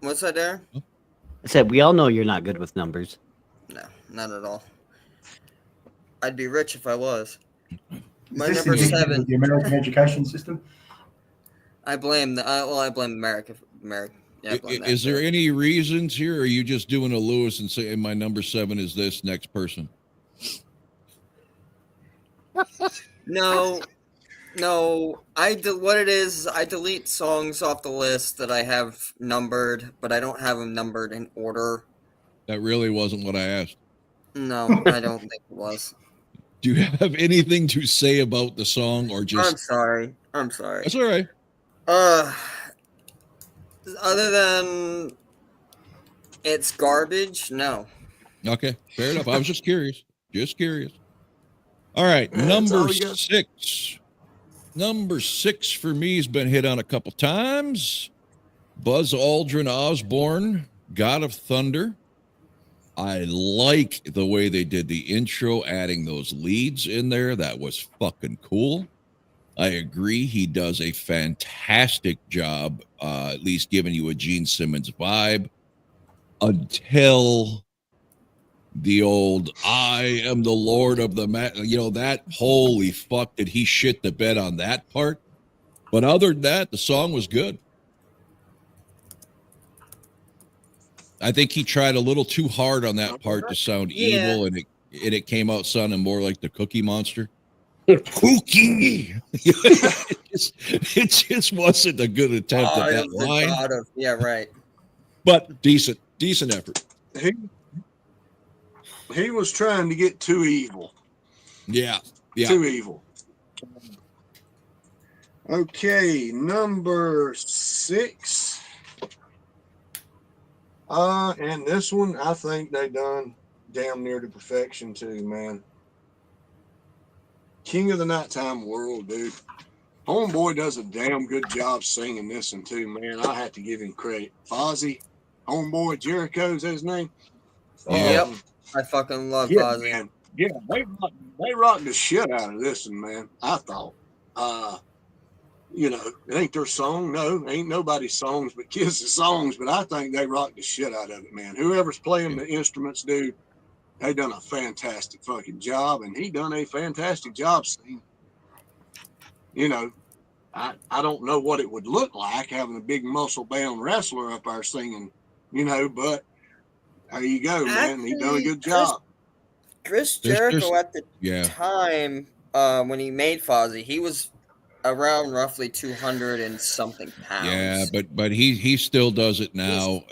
What's that there? I said we all know you're not good with numbers. No, not at all. I'd be rich if I was. My Is this number indicative 7. of the American education system? I blame I blame America. Yeah, I blame that Is there too. any reasons here, or are you just doing a Lewis and saying my number 7 is this next person? No. What it is, I delete songs off the list that I have numbered, but I don't have them numbered in order. That really wasn't what I asked. No, I don't think it was. Do you have anything to say about the song, or I'm just? sorry. That's all right. Other than it's garbage, no. Okay, fair enough. I was just curious. Just curious. All right, That's number all we got. 6. Number 6 for me has been hit on a couple times. Buzz Aldrin Osborne, God of Thunder. I like the way they did the intro, adding those leads in there. That was fucking cool. I agree. He does a fantastic job, at least giving you a Gene Simmons vibe until the old "I am the Lord of the that holy fuck did he shit the bed on that part. But other than that, the song was good. I think he tried a little too hard on that part to sound Yeah. evil, and it came out sounding more like the Cookie Monster. Cookie. it just wasn't a good attempt at it that was the line, god of, yeah, right. but decent effort. He was trying to get too evil. Yeah. Too evil. Okay, number 6. And this one, I think they done damn near to perfection too, man. King of the Nighttime World, dude. Homeboy does a damn good job singing this one too, man. I have to give him credit. Fozzy, Homeboy Jericho's his name. Yep. I fucking love Yeah, Fozzy. man. Yeah, they rocked the shit out of this one, man. I thought. It ain't their song. No, ain't nobody's songs but Kiss's songs, but I think they rocked the shit out of it, man. Whoever's playing the instruments, dude, they done a fantastic fucking job, and he done a fantastic job singing. I don't know what it would look like having a big muscle-bound wrestler up there singing, but there you go, man. He done a good job. Chris There's- Jericho at the Yeah. time when he made Fozzy, he was around roughly 200 and something pounds. Yeah, but he still does it now.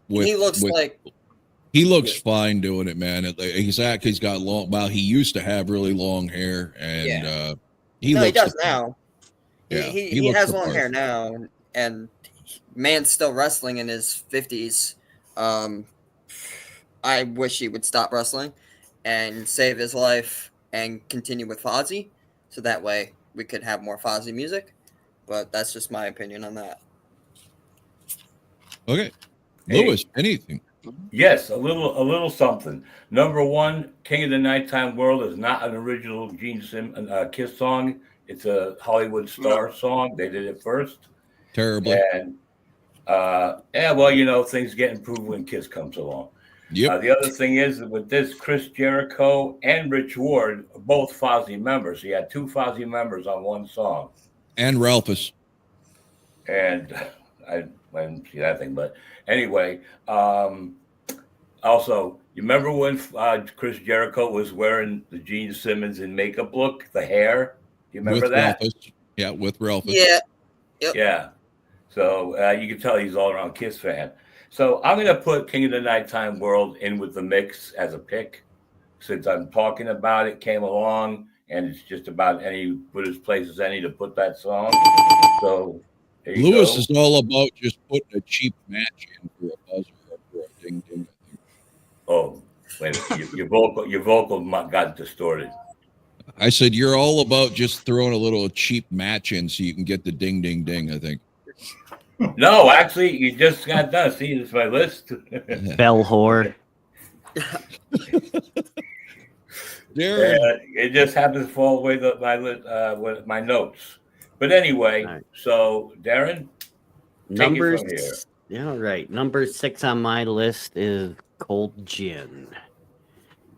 He looks like he looks fine doing it, man. He's got long. Well, he used to have really long hair, and he he does the- now. Yeah, he looks has the long part. hair now, and man's still wrestling in his 50s. I wish he would stop wrestling and save his life and continue with Fozzy, so that way we could have more Fozzy music. But that's just my opinion on that. Okay, Hey. Lewis, anything? Yes, a little something. Number 1, King of the Nighttime World is not an original Gene Simmons Kiss song. It's a Hollywood Star song. They did it first. Terribly. And things get improved when Kiss comes along. Yep. The other thing is that with this, Chris Jericho and Rich Ward are both Fozzy members. He had 2 Fozzy members on one song. And Ralphus. And I didn't see that thing, but anyway, also, you remember when Chris Jericho was wearing the Gene Simmons and makeup look, the hair? You remember with that? Ralphus. Yeah, with Ralphus. Yeah. Yep. Yeah. So you can tell he's all around Kiss fan. So I'm going to put King of the Nighttime World in with the mix as a pick, since I'm talking about it, came along, and it's just about put as place as any to put that song. So there you Lewis go. is all about just putting a cheap match in for a buzzer or for a ding ding. Oh, wait a minute. Your vocal got distorted. I said you're all about just throwing a little cheap match in so you can get the ding ding ding. I think. No, actually, you just got done. See, it's my list. Bell whore. Darren, It just happens to fall away with my notes. But anyway, All right. so Darren, take it from here. Yeah, right. Number 6 on my list is Cold Gin.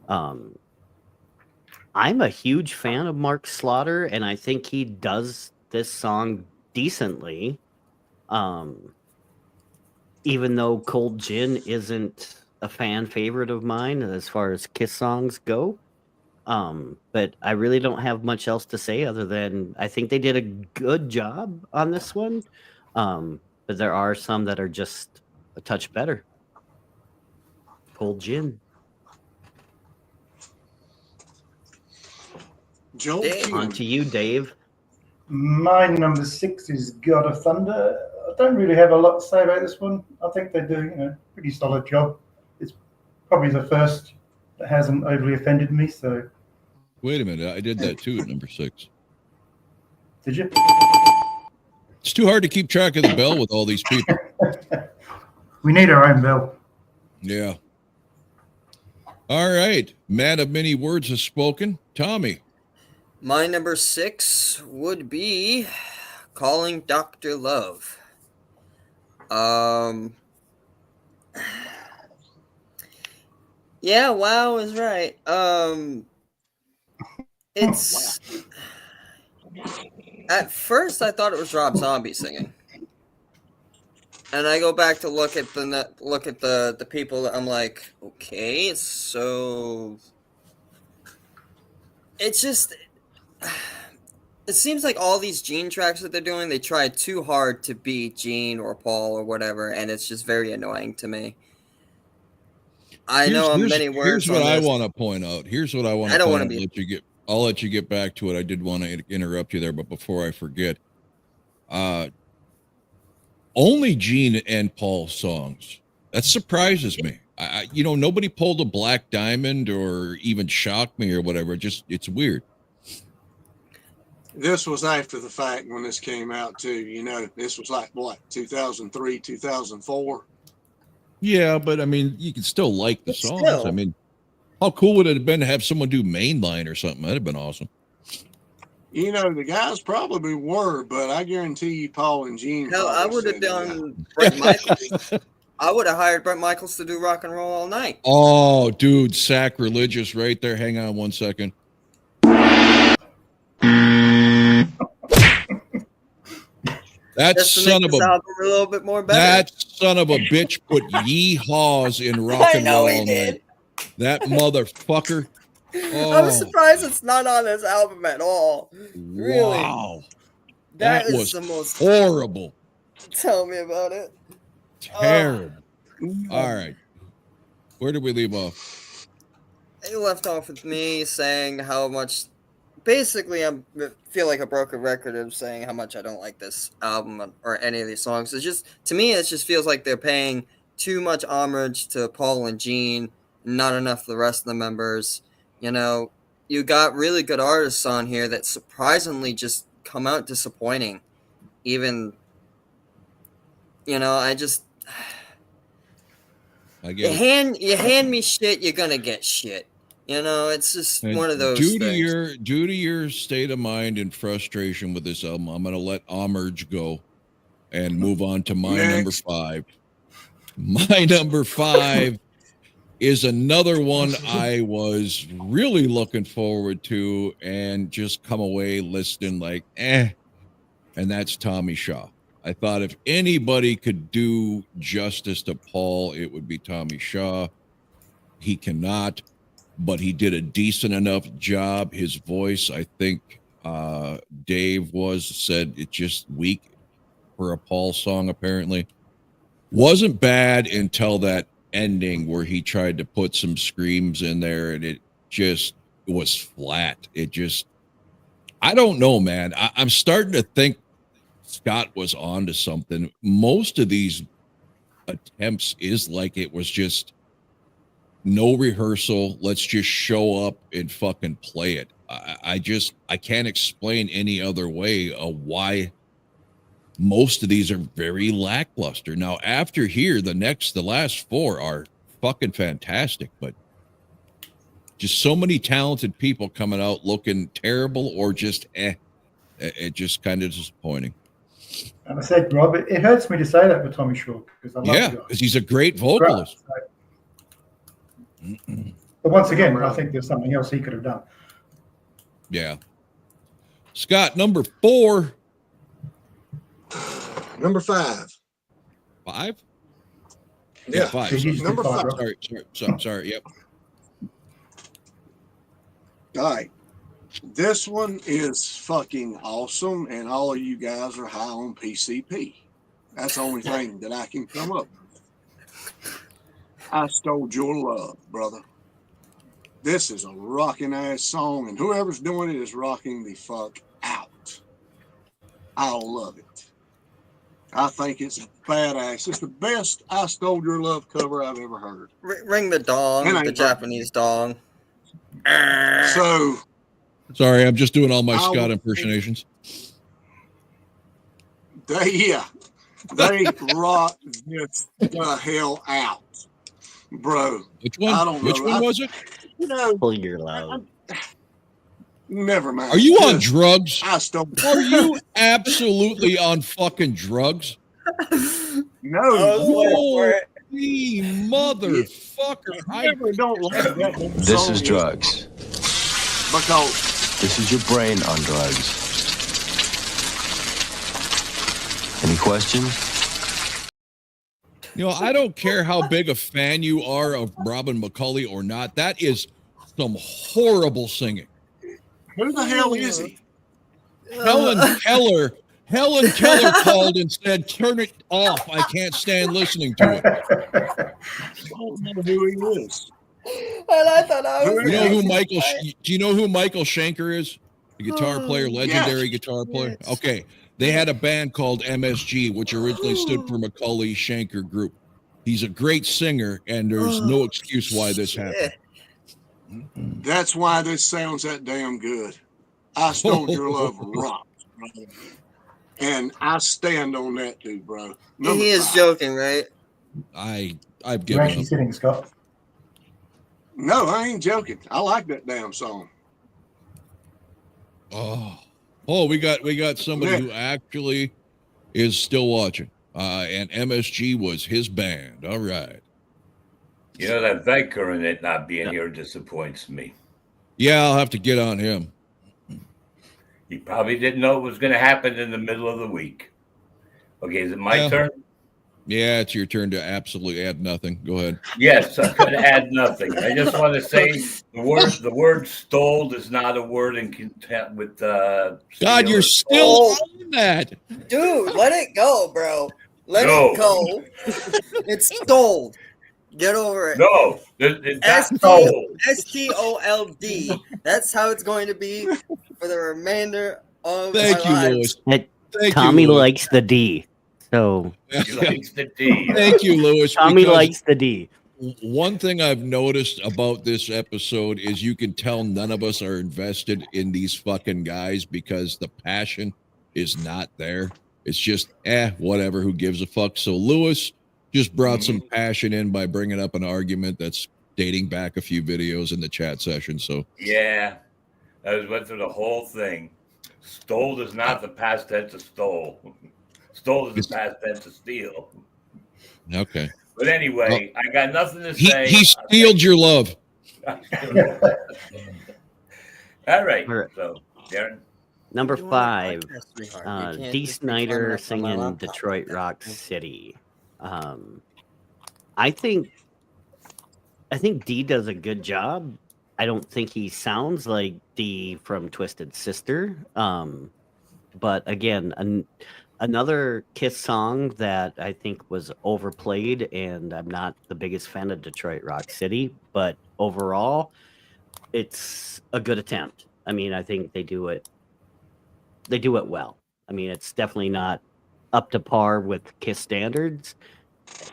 I'm a huge fan of Mark Slaughter, and I think he does this song decently. Even though Cold Gin isn't a fan favorite of mine as far as Kiss songs go. But I really don't have much else to say other than I think they did a good job on this one. But there are some that are just a touch better. Cold Gin. Joel Dave. King. On to you, Dave. My number 6 is God of Thunder. I don't really have a lot to say about this one. I think they do a pretty solid job. It's probably the first that hasn't overly offended me. So, wait a minute. I did that too at number 6. did you? It's too hard to keep track of the bell with all these people. We need our own bell. Yeah. All right. Man of many words has spoken. Tommy. My number 6 would be Calling Dr. Love. Yeah, wow is right. It's at first I thought it was Rob Zombie singing. And I go back to look at the people that I'm like, okay, so it's just it seems like all these Gene tracks that they're doing, they try too hard to be Gene or Paul or whatever, and it's just very annoying to me. I know many words. Here's what on I this. want to point out. Here's what I want I to don't point want out. to be. I'll let you get back to it. I did want to interrupt you there, but before I forget, only Gene and Paul songs. That surprises me. Nobody pulled a Black Diamond or even Shock Me or whatever. It's weird. This was after the fact when this came out too. You know, this was like what, 2003, 2004. Yeah, but I mean, you can still like the But songs. still. I mean, how cool would it have been to have someone do Mainline or something? That'd have been awesome. You know, the guys probably were, but I guarantee you, Paul and Gene. Hell, I probably would have said, "Yeah." done Brett Michaels. I would have hired Brett Michaels to do Rock and Roll All Night. Oh, dude, sacrilegious right there. Hang on one second. That Just to son make of this a album a little bit more better. that son of a bitch put yeehaws in Rock I and know Roll he All did. Night. That motherfucker. I'm Oh, surprised it's not on this album at all. Really? wow. That That is was the most. horrible. Tell me about it. Terrible. All right. Where did we leave off? You left off with me saying how much. Basically, I feel like a broken record of saying how much I don't like this album or any of these songs. It's just, to me, it just feels like they're paying too much homage to Paul and Gene, not enough to the rest of the members. You know, you got really good artists on here that surprisingly just come out disappointing. Even, I just. I You get it. hand me shit, you're gonna get shit. It's just And one of those due things. to your state of mind and frustration with this album, I'm gonna let Homage go and move on to my number Next. 5. My number 5 is another one I was really looking forward to and just come away listening like and that's Tommy Shaw. I thought if anybody could do justice to Paul, it would be Tommy Shaw. He cannot, but he did a decent enough job. His voice, I think Dave said it's just weak for a Paul song, apparently. Wasn't bad until that ending where he tried to put some screams in there and it just was flat. I don't know, man. I'm starting to think Scott was onto something. Most of these attempts is like it was just no rehearsal. Let's just show up and fucking play it. I can't explain any other way of why most of these are very lackluster. Now, after here, the last 4 are fucking fantastic, but just so many talented people coming out looking terrible or just it just kind of disappointing. And I said, Rob, it hurts me to say that for Tommy Shaw because I love the guy. Because he's a great vocalist. But once again, I think there's something else he could have done. Yeah. Scott, number 4. Number 5. 5? Yeah, 5. Did you Sorry. just do Number five, 5. Rob? Sorry. Yep. All right. This one is fucking awesome, and all of you guys are high on PCP. That's the only thing that I can come up with. I Stole Your Love, brother. This is a rocking ass song, and whoever's doing it is rocking the fuck out. I love it. I think it's badass. It's the best I Stole Your Love cover I've ever heard. Ring the dong, And I the ain't Japanese dong. So Sorry, I'm just doing all my I Scott will- impersonations. they rock this the hell out, bro. Which one? I don't Which know. one was it? You know, Pull your loud. Never mind. Are you on Just, drugs? I stole. Are you absolutely on fucking drugs? No, Oh, you wait for it. Holy motherfucker! never don't like that damn This song is drugs. because This is your brain on drugs. Any questions? You know, I don't care how big a fan you are of Robin McCulley or not. That is some horrible singing. who the hell is he? Helen Keller called and said, "Turn it off. I can't stand listening to it." I don't know who he is. And I thought I was. You know who gonna Michael? say- Do you know who Michael Schenker is? The guitar player, legendary guitar player. Yes. Okay, they had a band called MSG, which originally stood for Macaulay Schenker Group. He's a great singer, and there's no excuse why this happened. That's why this sounds that damn good. I stole your love rocks, brother. And I stand on that too, bro. Number He is 5. joking, right? I've You're given actually up. sitting, Scott. No, I ain't joking. I like that damn song. Oh, we got somebody who actually is still watching. And MSG was his band. All right. You know, that Vicar in it not being here disappoints me. Yeah, I'll have to get on him. He probably didn't know it was going to happen in the middle of the week. Okay, is it my turn? Yeah, it's your turn to absolutely add nothing. Go ahead. Yes, I'm going to add nothing. I just want to say the word "stole" is not a word in content with. God, steal you're or still stole. on that. Dude, let it go, bro. Let No. it go. It's stole. Get over it. No, it's not S-T- stole. STOLD. That's how it's going to be for the remainder of Thank our you, lives. Louis. Thank Tommy you, Louis. likes the D. So He likes the D. Thank you, Louis. Tommy because likes the D. one thing I've noticed about this episode is you can tell none of us are invested in these fucking guys because the passion is not there. It's just, whatever, who gives a fuck? So Lewis just brought some passion in by bringing up an argument that's dating back a few videos in the chat session. So Yeah, I just went through the whole thing. Stole is not the past tense of stole. Stole is the past tense of steal. okay, But anyway, I got nothing to he say. stealed your love. All right. All right. So, Darren. Number You want a 5, podcast, sweetheart. You can't D. just be climbing Snyder up on my singing laptop. Detroit Rock City. I think D does a good job. I don't think he sounds like D from Twisted Sister. But again, another Kiss song that I think was overplayed, and I'm not the biggest fan of Detroit Rock City, but overall, it's a good attempt. I mean, I think they do it well. I mean, it's definitely not up to par with Kiss standards.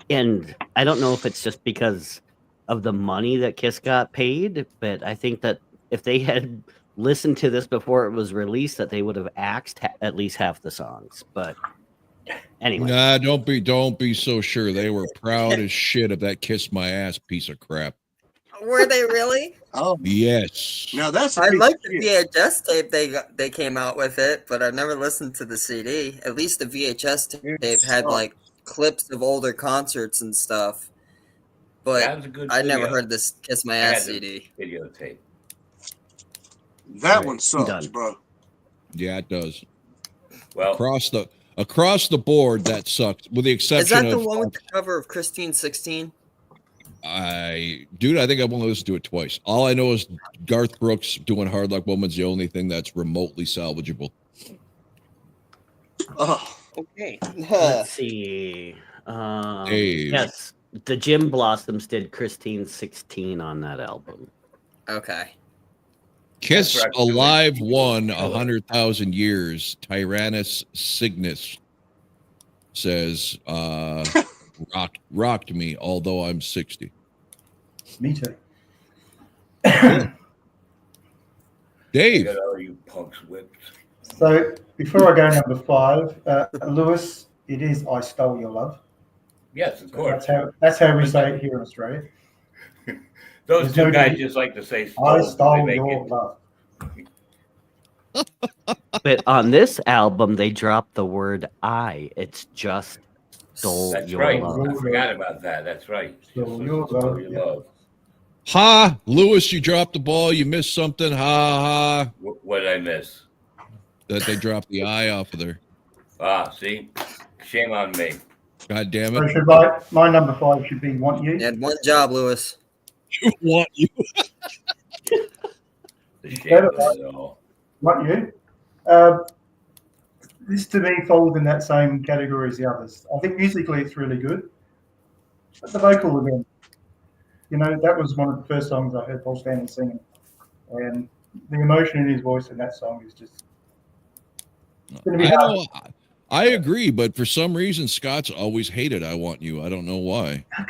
And I don't know if it's just because of the money that Kiss got paid, but I think that if they had listened to this before it was released, that they would have axed at least half the songs. But anyway, Nah, don't be so sure. They were proud as shit of that "Kiss My Ass" piece of crap. Were they really? Oh, Yes. now that's. I like the VHS tape they came out with it, but I've never listened to the CD. At least the VHS tape had like clips of older concerts and stuff. But That was a good I never video. heard this "Kiss My I Ass" had the CD. videotape. That one sucks, done. bro. Yeah, it does. Well, Across the board, that sucks. With the Is exception that the of one with the cover of Christine 16? I think I've only listened to it twice. All I know is Garth Brooks doing "Hard Luck Woman's" the only thing that's remotely salvageable. Oh, Okay. let's see. Dave. Yes, the Jim Blossoms did Christine 16 on that album. Okay. Kiss That's right. Alive won 100,000 years. Tyrannus Cygnus says, rocked me, although I'm 60. Me too. I Dave, got all you punks whipped. So before I go number 5, Lewis, it is "I Stole Your Love." Yes, of course. That's how we say it here in Australia. Those There's two no guys doubt. just like to say I stole. stole They make your it- love. But on this album, they dropped the word "I." It's just "Stole That's Your right. Love." I forgot about that. That's right. Stole Your Love, yeah. Love. Ha, Lewis, you dropped the ball. You missed something. Ha ha. What did I miss? That they dropped the I off of there. Ah, see? Shame on me. God damn So it. should my number 5 should be Want You. You had one job, Lewis. Want you. The shame of it all. Want You. This to me falls in that same category as the others. I think musically it's really good. But the vocal again. You know, that was one of the first songs I heard Paul Stanley singing. And the emotion in his voice in that song is just going to be hard. I agree, but for some reason, Scott's always hated I Want You. I don't know why. How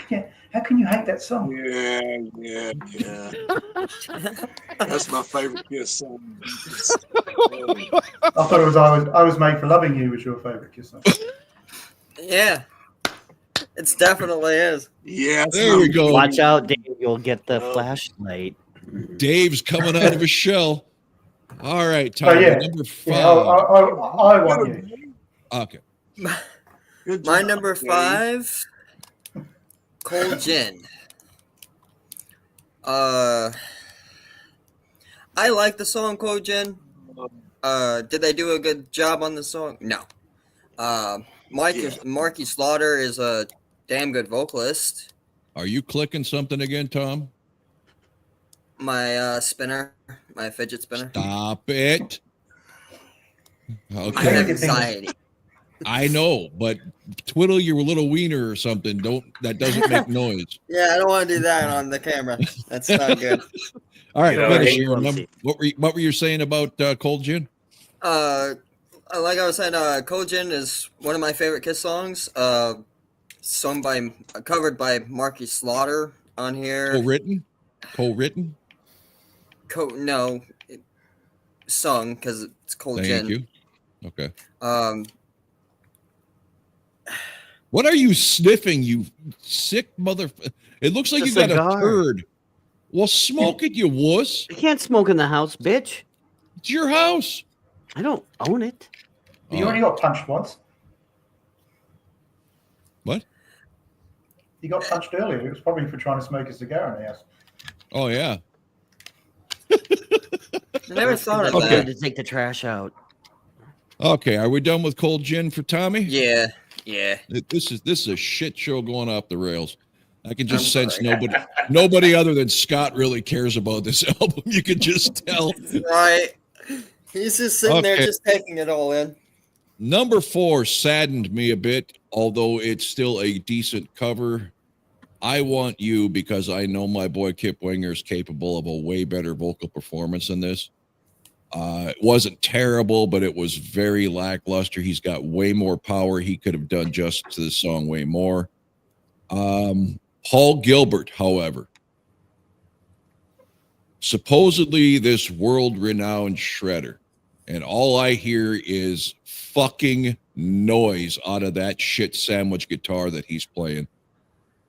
can you hate that song? Yeah. That's my favorite Kiss song. I thought it was I was Made for Loving You was your favorite Kiss song. Yeah. It definitely is. Yeah. There we go. Watch out, Dave. You'll get the flashlight. Dave's coming out of his shell. All right, Oh, Tom. yeah. Number 5. Yeah, I Want You. Okay. Good My job, number Dave. 5, Cold Gin. I like the song Cold Gin. Did they do a good job on the song? No. Marky Slaughter is a damn good vocalist. Are you clicking something again, Tom? My spinner, my fidget spinner. Stop it. I Okay. have anxiety. I know, but twiddle your little wiener or something. That doesn't make noise. Yeah, I don't want to do that on the camera. That's not good. All right, You know, finish hey, your number. What were you saying about Cold Gin? Like I was saying, Cold Gin is one of my favorite Kiss songs. Covered by Marky Slaughter on here. Co-written? Co-written? No, sung because it's Cold Thank Gin. you. Okay. Um, What are you sniffing, you sick mother? It looks like It's you a got a cigar. turd. Well, smoke it, you wuss. You can't smoke in the house, bitch. It's your house. I don't own it. You already got punched once. What? You got punched earlier. It was probably for trying to smoke a cigar in the house. Oh, yeah. I never thought of Okay. that. To take the trash out. Okay, are we done with Cold Gin for Tommy? Yeah. This is a shit show going off the rails. I can just I'm sense sorry. nobody other than Scott really cares about this album. You can just tell. Right. He's just sitting there, Okay. just taking it all in. Number 4 saddened me a bit, although it's still a decent cover. I Want You, because I know my boy Kip Winger is capable of a way better vocal performance than this. It wasn't terrible, but it was very lackluster. He's got way more power. He could have done justice to the song way more. Paul Gilbert, however, supposedly this world-renowned shredder, and all I hear is fucking noise out of that shit sandwich guitar that he's playing.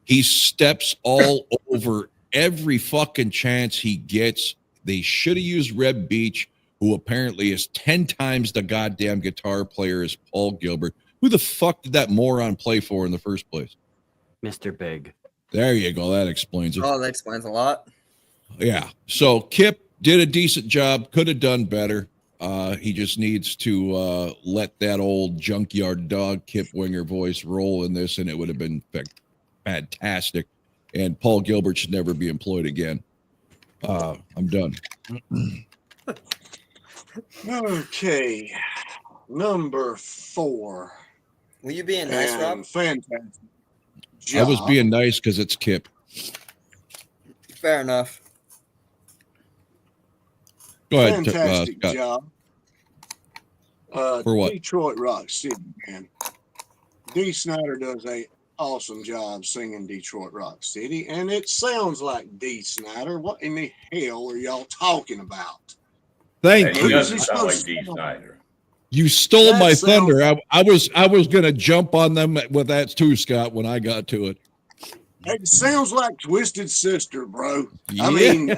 He steps all over every fucking chance he gets. They should have used Reb Beach, who apparently is 10 times the goddamn guitar player as Paul Gilbert. Who the fuck did that moron play for in the first place? Mr. Big. There you go. That explains it. Oh, that explains a lot. Yeah. So Kip did a decent job. Could have done better. He just needs to let that old junkyard dog Kip Winger voice roll in this, and it would have been fantastic. And Paul Gilbert should never be employed again. I'm done. Okay. Number 4. Were you being nice, And Rob? fantastic. I was job. being nice because it's Kip. Fair enough. Go ahead, Fantastic Scott. job. For what? Detroit Rock City, man. Dee Snider does a awesome job singing Detroit Rock City, and it sounds like Dee Snider. What in the hell are y'all talking about? Thank And you. he Who's doesn't he sound like supposed Dee to- Snider. You stole That my sounds- thunder. I was gonna jump on them with that too, Scott, when I got to it. It sounds like Twisted Sister, bro. Yeah. I mean,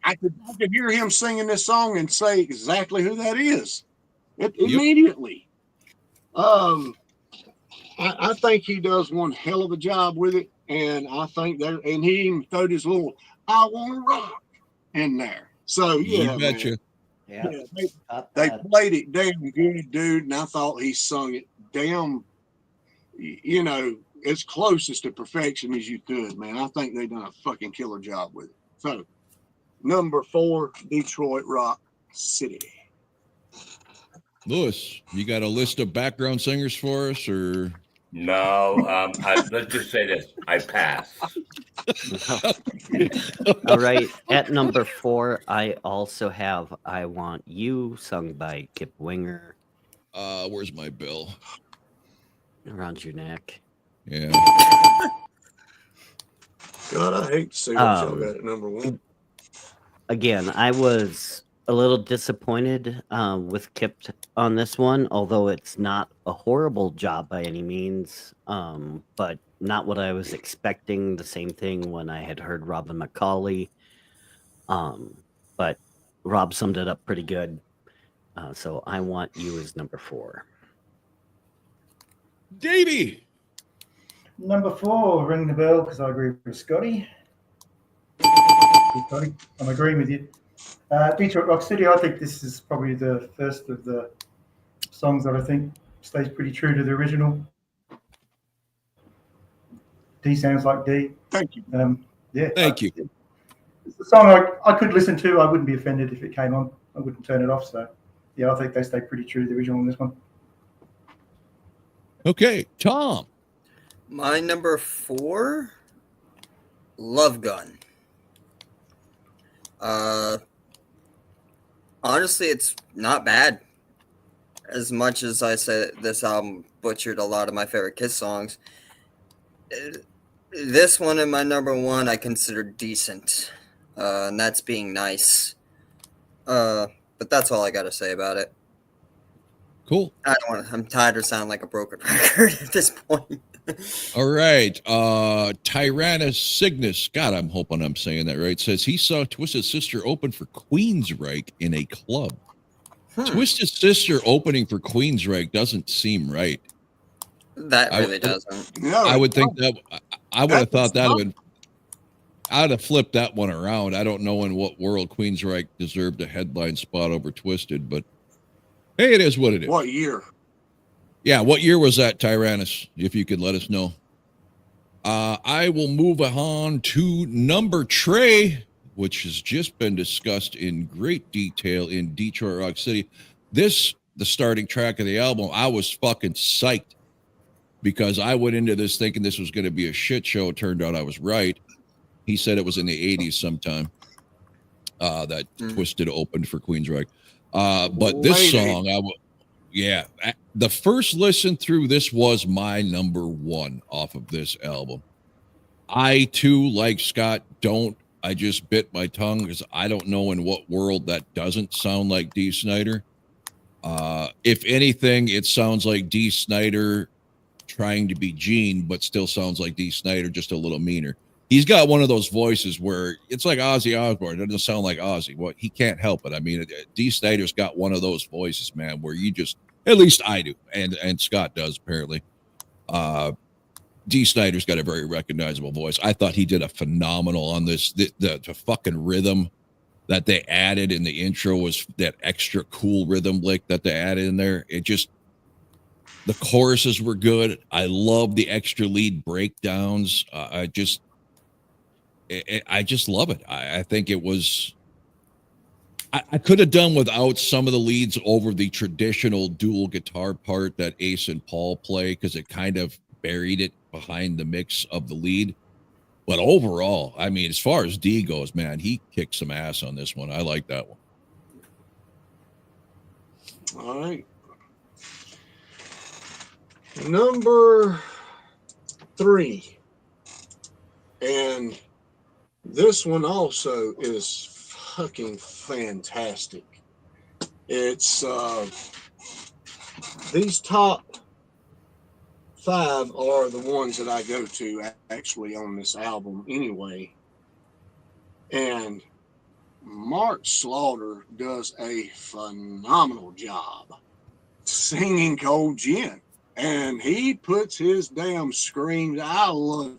I could hear him singing this song and say exactly who that is immediately. I think he does one hell of a job with it, and I think and he even throwed his little "I Want to Rock" in there. So yeah, You betcha. man. Yeah. Yeah, Got they that. played it damn good, dude, and I thought he sung it damn, as closest to perfection as you could, man. I think they done a fucking killer job with it. So, number 4, Detroit Rock City. Lewis, you got a list of background singers for us, or? No, let's just say this: I pass. All right. At number 4, I also have "I Want You," sung by Kip Winger. Where's my bill? Around your neck. Yeah. God, I hate to see what y'all got at number 1. Again, I was a little disappointed with Kip on this one, although it's not a horrible job by any means, but not what I was expecting. The same thing when I had heard Robin McCauley, but Rob summed it up pretty good. So "I Want You" is number 4. Davey. Number 4, ring the bell because I agree with Scotty. Scotty, I'm agreeing with you. Detroit Rock City, I think this is probably the first of the songs that I think stays pretty true to the original. D sounds like D. Thank you. Yeah. Thank you. It's a song I could listen to. I wouldn't be offended if it came on. I wouldn't turn it off. So, yeah, I think they stay pretty true to the original in this one. Okay, Tom. My number 4, Love Gun. Honestly, it's not bad. As much as I said this album butchered a lot of my favorite Kiss songs, this one in my number 1 I consider decent, and that's being nice. But that's all I got to say about it. Cool. I'm tired of sounding like a broken record at this point. All right. Tyrannus Cygnus. God, I'm hoping I'm saying that right. Says he saw Twisted Sister open for Queensryche in a club. Twisted Sister opening for Queensryche doesn't seem right. That really doesn't. No, I would think that I would have thought that not- would. I'd have flipped that one around. I don't know in what world Queensryche deserved a headline spot over Twisted, but hey, it is what it is. What year? Yeah, what year was that, Tyrannus? If you could let us know. I will move on to number Trey, which has just been discussed in great detail in Detroit Rock City. The starting track of the album, I was fucking psyched because I went into this thinking this was going to be a shit show. It turned out I was right. He said it was in the 80s sometime that Twisted opened for Queensryche. But this song, the first listen through this was my number 1 off of this album. I too, like Scott, I just bit my tongue because I don't know in what world that doesn't sound like Dee Snider. If anything, it sounds like Dee Snider trying to be Gene, but still sounds like Dee Snider, just a little meaner. He's got one of those voices where it's like Ozzy Osbourne. It doesn't sound like Ozzy. Well, he can't help it. I mean, Dee Snider's got one of those voices, man, where you just, at least I do, and Scott does apparently. Dee Snider's got a very recognizable voice. I thought he did a phenomenal on this. The fucking rhythm that they added in the intro was that extra cool rhythm lick that they added in there. It just, the choruses were good. I love the extra lead breakdowns. I just love it. I think it was, I could have done without some of the leads over the traditional dual guitar part that Ace and Paul play because it kind of buried it behind the mix of the lead. But overall, I mean, as far as D goes, man, he kicked some ass on this one. I like that one. All right. Number 3. And this one also is fucking fantastic. It's these top 5 are the ones that I go to actually on this album anyway. And Mark Slaughter does a phenomenal job singing Cold Gin. And he puts his damn screams. I love it.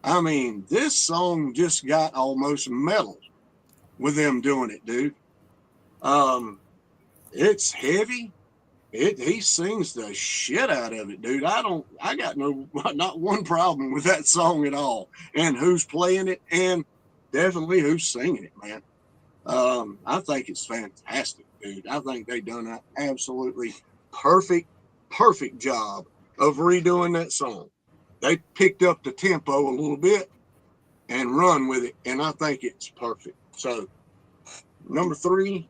I mean, this song just got almost metal with them doing it, dude. It's heavy. He sings the shit out of it, dude. I got not one problem with that song at all. And who's playing it, and definitely who's singing it, man. I think it's fantastic, dude. I think they done an absolutely perfect job of redoing that song. They picked up the tempo a little bit and run with it, and I think it's perfect. So, number 3,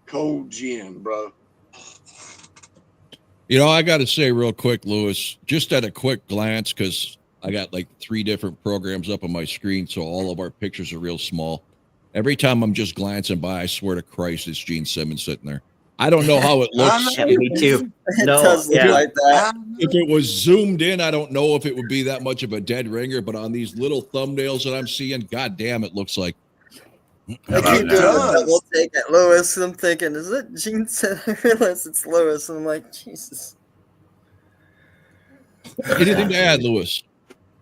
Cold Gin, bro. You know, I got to say real quick, Lewis, just at a quick glance, because I got like 3 different programs up on my screen, so all of our pictures are real small. Every time I'm just glancing by, I swear to Christ, it's Gene Simmons sitting there. I don't know how it looks. Yeah, me too. It No, does look yeah. like that. If it was zoomed in, I don't know if it would be that much of a dead ringer, but on these little thumbnails that I'm seeing, god damn, it looks like. I keep doing a double take at Lewis. I'm thinking, is it Gene Simmons? I realize it's Lewis. I'm like, Jesus. Anything to add, Lewis?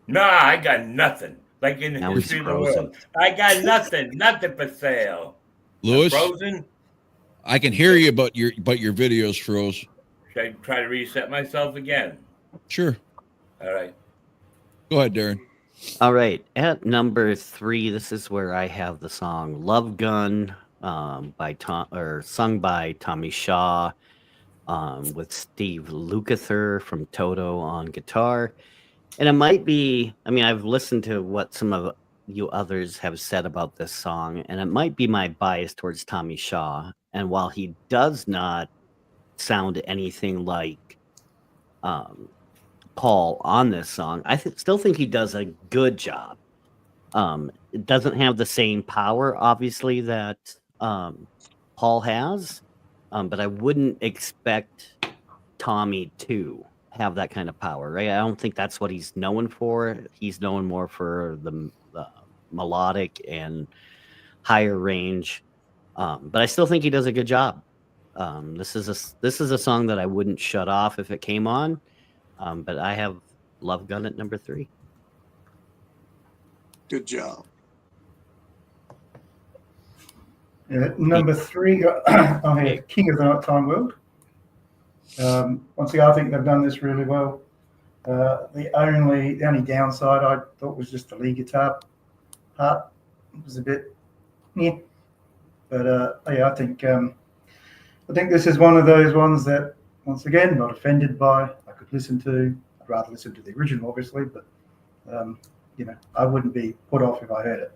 Nah, I got nothing. Like in the Now he's history of the frozen. world. I got nothing for sale. Lewis, Frozen? I can hear you, but your video's froze. Should I try to reset myself again? Sure. All right. Go ahead, Darren. All right, at number 3, this is where I have the song "Love Gun" sung by Tommy Shaw, with Steve Lukather from Toto on guitar. And it might be, I mean, I've listened to what some of you others have said about this song, and it might be my bias towards Tommy Shaw. And while he does not sound anything like Paul on this song, I still think he does a good job. It doesn't have the same power, obviously, that Paul has, but I wouldn't expect Tommy to have that kind of power, right? I don't think that's what he's known for. He's known more for the melodic and higher range, but I still think he does a good job. This is a song that I wouldn't shut off if it came on, but I have Love Gun at number 3. Good job. Number 3, I have King of the Nighttime World. Once again, I think they've done this really well. The only downside I thought was just the lead guitar part. It was a bit, yeah. But yeah, I think this is one of those ones that, once again, not offended by. I could listen to. I'd rather listen to the original, obviously, but you know, I wouldn't be put off if I heard it.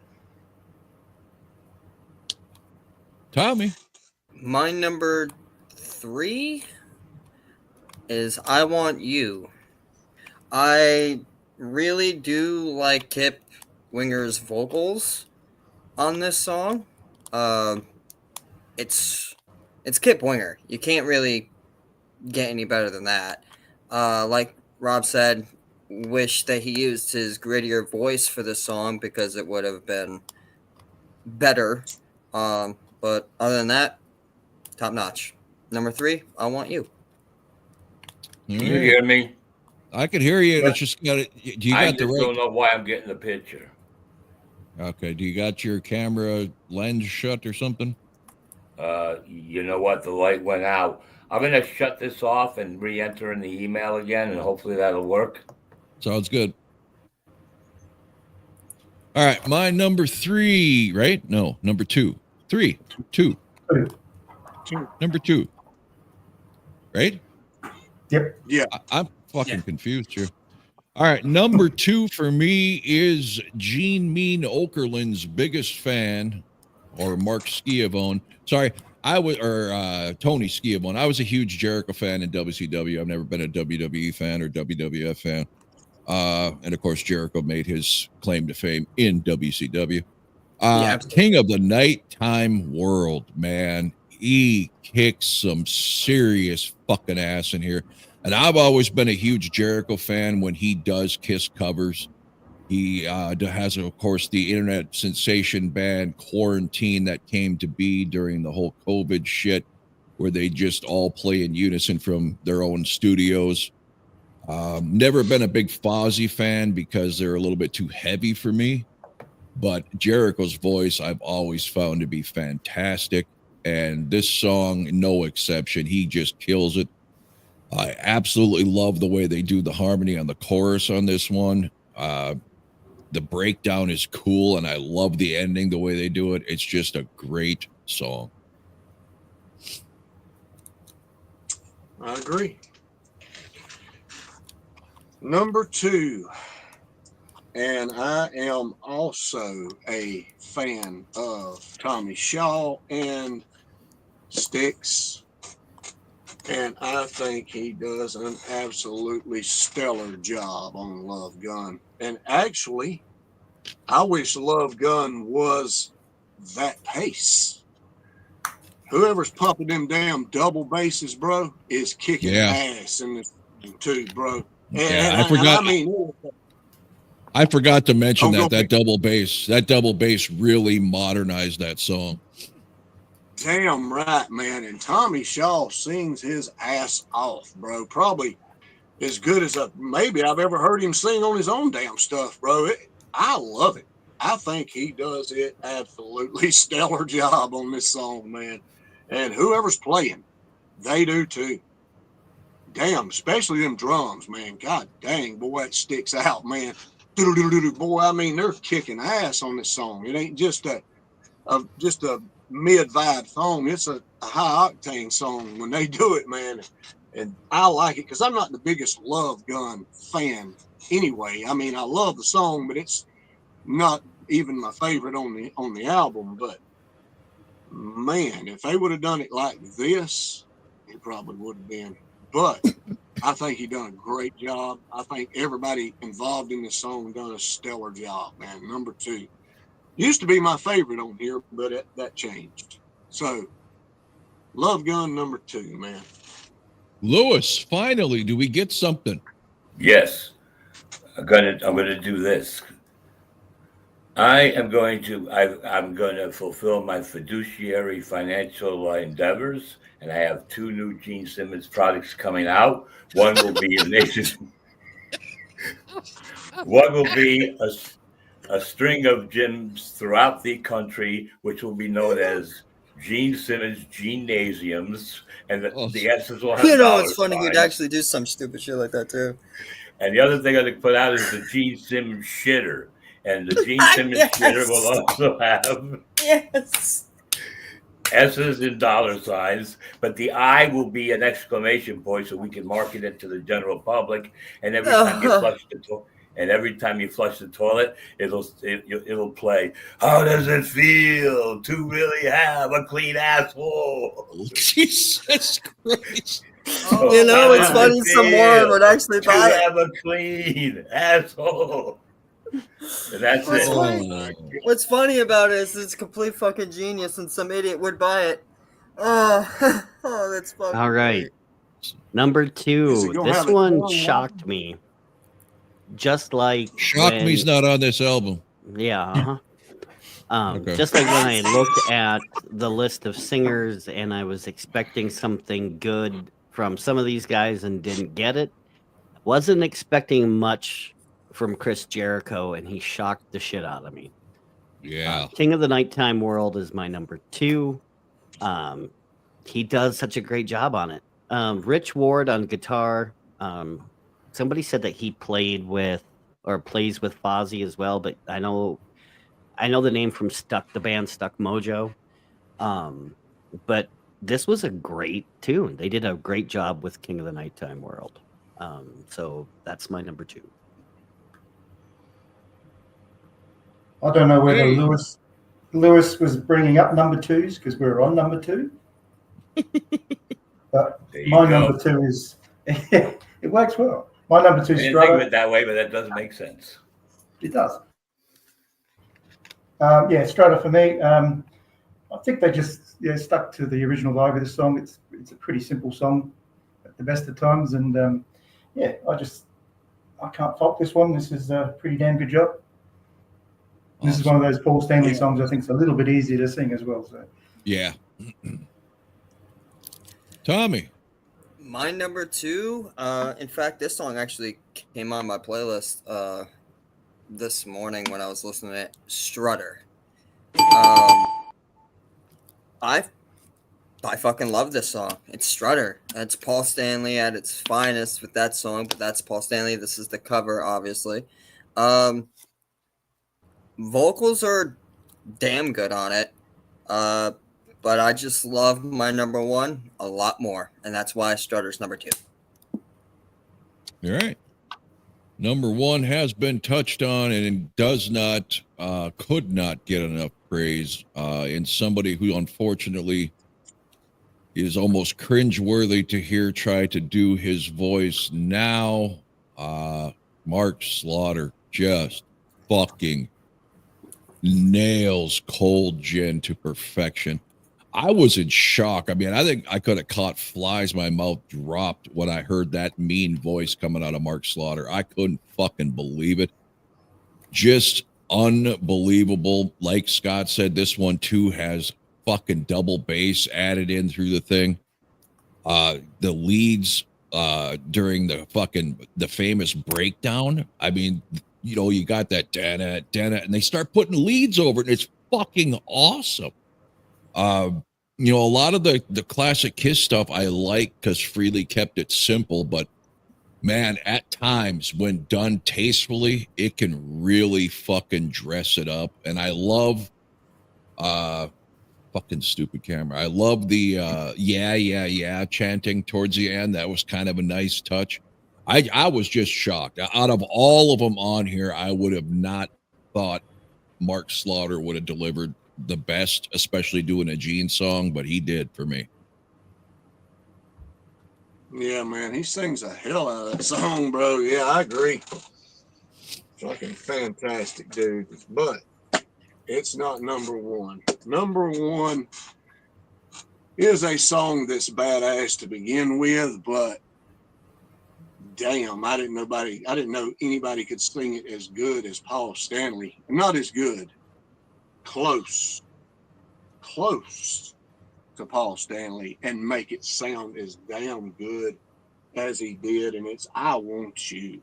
Tommy. My number 3 is I Want You. I really do like Kip Winger's vocals on this song. It's Kip Winger. You can't really get any better than that. Like Rob said, wish that he used his grittier voice for this song because it would have been better. But other than that, top notch. Number 3, I Want You. Can you hear me? I could hear you. It's just got it. Do you I got just the don't right? know why I'm getting the picture. Okay. Do you got your camera lens shut or something? You know what? The light went out. I'm going to shut this off and re-enter in the email again, and hopefully that'll work. Sounds good. All right. My number 3, right? No, number 2. 3, 2. Number 2. Right? Yep. Yeah. I'm fucking confused here. All right. Number 2 for me is Gene Mean Okerlund's biggest fan, or Mark Schiavone. Sorry. Tony Schiavone. I was a huge Jericho fan in WCW. I've never been a WWE fan or WWF fan. And of course, Jericho made his claim to fame in WCW. King of the Nighttime World, man. He kicks some serious fucking ass in here. And I've always been a huge Jericho fan when he does Kiss covers. He has, of course, the internet sensation band Quarantine that came to be during the whole COVID shit, where they just all play in unison from their own studios. Never been a big Fozzy fan because they're a little bit too heavy for me. But Jericho's voice I've always found to be fantastic. And this song, no exception. He just kills it. I absolutely love the way they do the harmony on the chorus on this one. The breakdown is cool, and I love the ending, the way they do it. It's just a great song. I agree. Number 2, and I am also a fan of Tommy Shaw and Styx, and I think he does an absolutely stellar job on Love Gun. And actually, I wish Love Gun was that pace. Whoever's pumping them damn double basses, bro, is kicking ass in this thing too, bro. And I forgot. I mean, I forgot to mention go that double bass really modernized that song. damn right, man. And Tommy Shaw sings his ass off, bro. Probably as good as maybe I've ever heard him sing on his own damn stuff, bro. I love it. I think he does it absolutely stellar job on this song, man. And whoever's playing, they do too. Damn, especially them drums, man. God dang, boy, that sticks out, man. Boy, I mean, they're kicking ass on this song. It ain't just a mid-vibe song. It's a high-octane song when they do it, man. And I like it because I'm not the biggest Love Gun fan anyway. I mean, I love the song, but it's not even my favorite on the album. But man, if they would have done it like this, it probably would have been. But I think he done a great job. I think everybody involved in this song done a stellar job, man. Number 2 used to be my favorite on here, but that changed. So Love Gun number 2, man. Lewis, finally, do we get something? Yes, I'm gonna do this. I'm going to fulfill my fiduciary financial endeavors, and I have 2 new Gene Simmons products coming out. One will be One will be a string of gyms throughout the country, which will be known as Gene Simmons Gymnasiums, and the S's will have. You know, it's funny. He'd actually do some stupid shit like that too. And the other thing I'm going to put out is the Gene Simmons shitter. And the Gene Simmons shitter will also have S's and dollar signs, but the I will be an exclamation point, so we can market it to the general public. And every time you flush the toilet, it'll play. How does it feel to really have a clean asshole? Jesus Christ! Oh, you know, it's funny. Someone would actually buy it. Have a clean asshole. And that's it. What's funny about it is it's complete fucking genius, and some idiot would buy it. Oh, that's fucking. All right, number 2. This one shocked me. Just like Shocked me's not on this album. Yeah. Okay. Just like when I looked at the list of singers and I was expecting something good from some of these guys and didn't get it, wasn't expecting much from Chris Jericho, and he shocked the shit out of me. Yeah. King of the Nighttime World is my number 2. He does such a great job on it. Rich Ward on guitar. Somebody said that he plays with Fozzy as well, but I know the name from the band Stuck Mojo. But this was a great tune. They did a great job with King of the Nighttime World. So that's my number 2. I don't know whether Lewis was bringing up number 2s because we were on number 2. But my number 2 is it works well. My number 2 is I didn't think of it that way, but that does make sense. It does. Strata for me. I think they just stuck to the original vibe of the song. It's a pretty simple song. the best of times. And yeah, I can't fault this one. This is a pretty damn good job. This is one of those Paul Stanley songs I think is a little bit easier to sing as well. So Yeah. Tommy. My number 2, in fact, this song actually came on my playlist this morning when I was listening to it. Strutter. I fucking love this song. It's Strutter. It's Paul Stanley at its finest with that song, but that's Paul Stanley. This is the cover, obviously. Vocals are damn good on it. But I just love my number 1 a lot more, and that's why Strutter's number 2. All right. Number 1 has been touched on and does not, could not get enough praise in somebody who unfortunately is almost cringeworthy to hear try to do his voice now. Mark Slaughter just fucking nails Cold Gin to perfection. I was in shock. I mean, I think I could have caught flies. My mouth dropped when I heard that mean voice coming out of Mark Slaughter. I couldn't fucking believe it. Just unbelievable. Like Scott said, this one too has fucking double bass added in through the thing. The leads during the famous breakdown. I mean, you know, you got that dana, and they start putting leads over it, and it's fucking awesome. You know, a lot of the classic Kiss stuff I like because Frehley kept it simple, but man, at times when done tastefully, it can really fucking dress it up. And I love fucking stupid camera. I love the yeah chanting towards the end. That was kind of a nice touch. I was just shocked. Out of all of them on here, I would have not thought Mark Slaughter would have delivered the best, especially doing a Gene song, but he did for me. Yeah, man, he sings the hell out of that song, bro. Yeah, I agree. Fucking fantastic, dude. But it's not number 1. Number 1 is a song that's badass to begin with, but damn, I didn't know anybody could sing it as good as Paul Stanley. Not as good. Close to Paul Stanley, and make it sound as damn good as he did. And it's I Want You.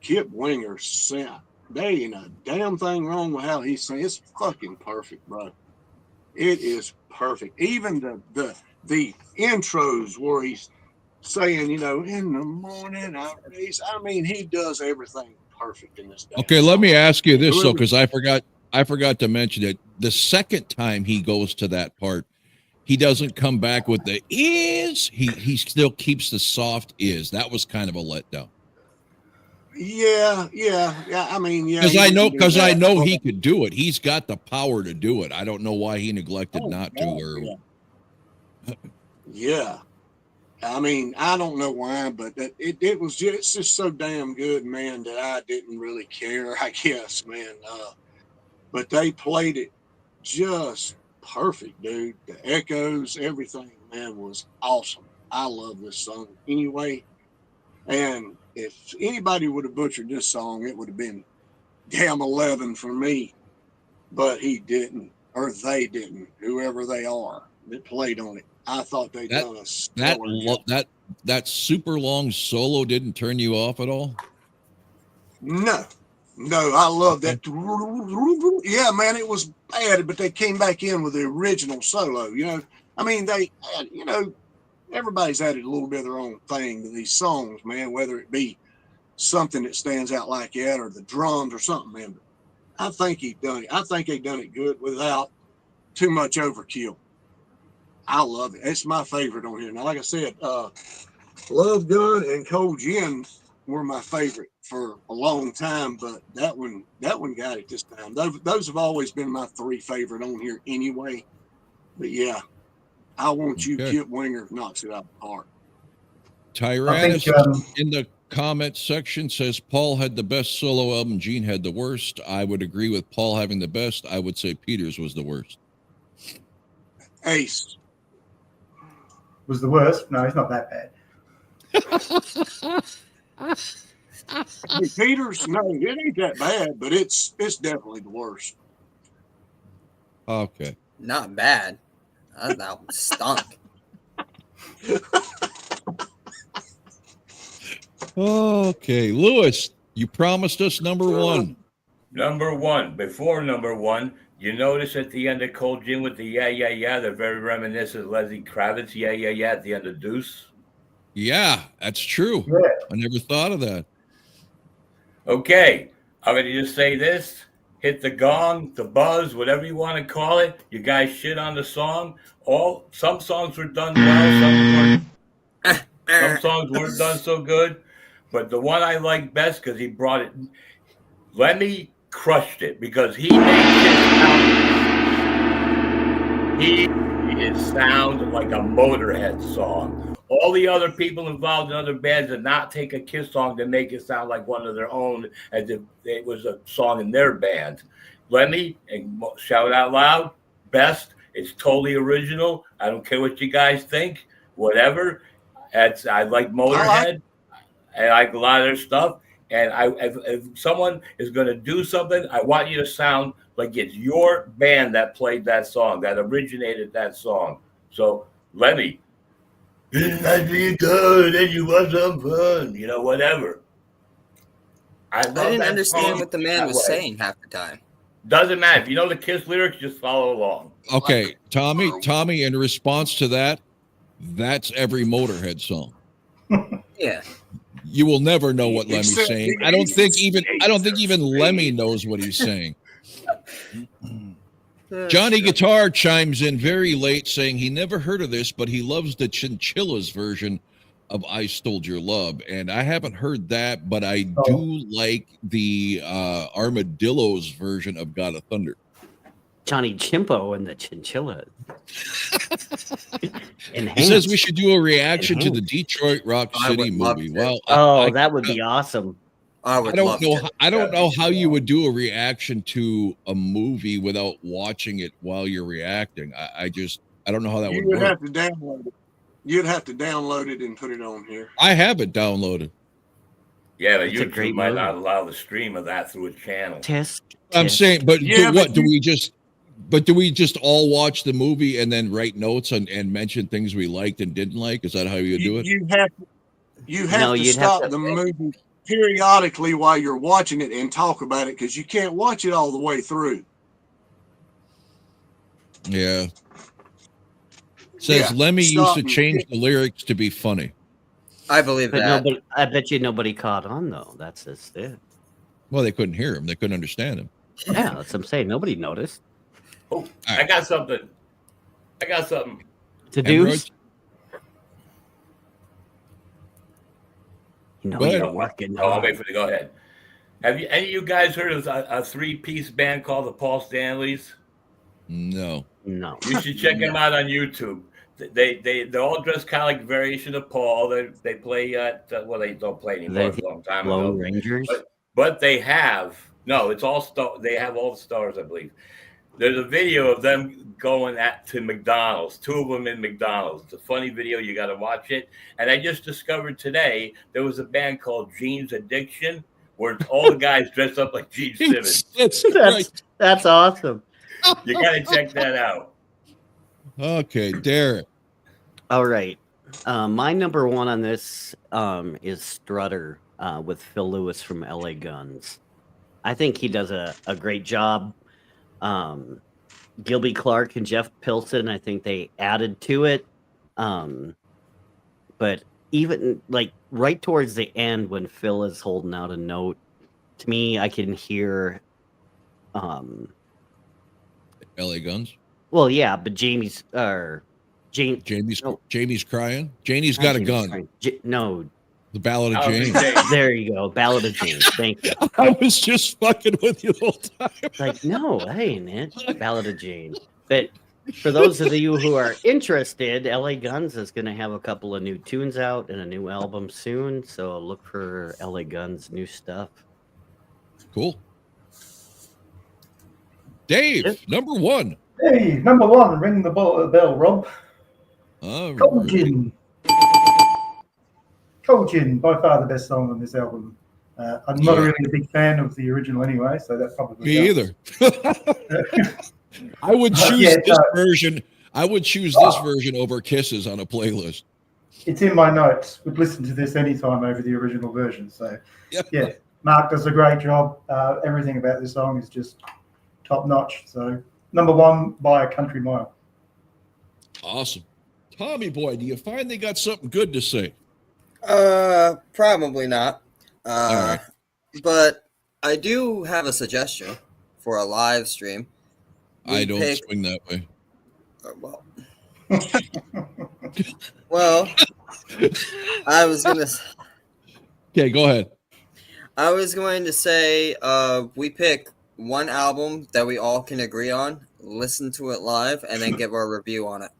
Kip Winger sent. There ain't a damn thing wrong with how he sings. It's fucking perfect, bro. It is perfect. Even the intros where he's saying, you know, in the morning I race. I mean, he does everything perfect in this. Okay, let me ask you this though, because I forgot to mention it. The second time he goes to that part, he doesn't come back with the is. He still keeps the soft is. That was kind of a letdown. Yeah. I mean, yeah. Because I know he could do it. He's got the power to do it. I don't know why he neglected not to. Yeah. I mean, I don't know why, but it's just so damn good, man, that I didn't really care, I guess, man. But they played it just perfect, dude. The echoes, everything, man, was awesome. I love this song anyway. And if anybody would have butchered this song, it would have been damn 11 for me. But he didn't, or they didn't, whoever they are that played on it. I thought they'd done a stellar job. That super long solo didn't turn you off at all? No, I love that. Yeah, man, it was bad, but they came back in with the original solo. You know, I mean, they had, you know, everybody's added a little bit of their own thing to these songs, man, whether it be something that stands out like that or the drums or something, man. But I think he done it. I think they done it good without too much overkill. I love it. It's my favorite on here. Now, like I said, Love Gun and Cold Gin were my favorite for a long time, but that one got it this time. Those have always been my 3 favorite on here anyway. But yeah, I Want You, Kip Winger knocks it out of the park. Tyrannus in the comment section says Paul had the best solo album, Gene had the worst. I would agree with Paul having the best. I would say Peter's was the worst. Ace was the worst. No, it's not that bad. Hey, Peters, no, it ain't that bad, but it's definitely the worst. Okay. Not bad. That album stunk. Okay, Lewis, you promised us number one. Number one. Before number one, you notice at the end of Cold Gin with the yeah, yeah, yeah, they're very reminiscent of Leslie Kravitz, yeah, yeah, yeah, at the end of Deuce. Yeah, that's true. Yeah. I never thought of that. Okay, I'm going to just say this. Hit the gong, the buzz, whatever you want to call it. You guys shit on the song. Some songs were done well, some songs weren't done so good. But the one I like best because he brought it. Lemmy crushed it because he made it sound like a Motorhead song. All the other people involved in other bands did not take a Kiss song to make it sound like one of their own, as if it was a song in their band. Lemmy, and shout out loud, best. It's totally original. I don't care what you guys think. Whatever. I like Motorhead. I like a lot of their stuff. And if someone is going to do something, I want you to sound like it's your band that played that song, that originated that song. So, Lemmy, isn't that being good and you want some fun? You know, whatever. I didn't understand what the man was saying half the time. Doesn't matter. If you know the Kiss lyrics, just follow along. Okay, Tommy, in response to that, that's every Motorhead song. Yeah. You will never know what Lemmy's Except saying. the I don't think 80s. even Lemmy knows what he's saying. Johnny Guitar chimes in very late saying he never heard of this, but he loves the Chinchillas version of I Stole Your Love. And I haven't heard that, but I do like the Armadillos version of God of Thunder. Johnny Chimpo and the Chinchillas. He says we should do a reaction to the Detroit Rock City movie. Well, that would be awesome. I don't know. I don't know how you would do a reaction to a movie without watching it while you're reacting. I don't know how that would work. You'd have to download it. You'd have to download it and put it on here. I have it downloaded. Yeah, but It's a YouTube great might movie. not allow the stream of that through a channel. I'm saying, but Yeah, do we just all watch the movie and then write notes and mention things we liked and didn't like? Is that how you do it? You have No, to you'd have stop to- the movie periodically while you're watching it and talk about it because you can't watch it all the way through. Yeah. Says Yeah, Lemmy used stop to and change think. the lyrics to be funny. I believe But that. nobody, I bet you nobody caught on though. That's just it. Well, they couldn't hear him. They couldn't understand him. Yeah, that's what I'm saying. Nobody noticed. Oh, I got something. To do. Hemorrhoids? You know Go ahead. you're working. Oh, I'll wait for you to go ahead. Have you any of you guys heard of a three-piece band called the Paul Stanleys? No. No. You should check them out on YouTube. They're all dressed kind of like variation of Paul. They play at well, they don't play anymore. It's a long time Lone ago. Rangers. But they have it's all star. They have all the stars, I believe. There's a video of them going to McDonald's. Two of them in McDonald's. It's a funny video. You got to watch it. And I just discovered today there was a band called Gene's Addiction, where it's all the guys dressed up like Gene Simmons. That's awesome. You got to check that out. Okay, Derek. All right. My number one on this is Strutter with Phil Lewis from LA Guns. I think he does a great job. Gilby Clarke and Jeff Pilson, I think they added to it. But even like right towards the end when Phil is holding out a note, to me, I can hear LA Guns. well, yeah, but Jamie's Jamie's crying. Janie's got a gun. No, The Ballad of Oh, Jane. there you go. Ballad of James. Thank you. I was just fucking with you the whole time. Like, no, that ain't it. Ballad of Jane. But for those of you who are interested, LA Guns is going to have a couple of new tunes out and a new album soon. So look for LA Guns' new stuff. Cool. Dave, Yep. number one. Hey, number one, ring the bell, Rob. All Cold right. Gin. Cold Gin, by far the best song on this album. I'm not Yeah. really a big fan of the original anyway, so that probably Me helps. either. I would choose Yeah, this version. I would choose this version over Kisses on a playlist. It's in my notes. Would listen to this anytime over the original version. So, Yeah. yeah, Mark does a great job. Everything about this song is just top notch. So, number one by a country mile. Awesome. Tommy boy, do you find they got something good to say? Probably not. All right. But I do have a suggestion for a live stream. I don't pick- swing that way. Well, well, I was gonna. Okay, go ahead. I was going to say, we pick one album that we all can agree on, listen to it live, and then give our review on it.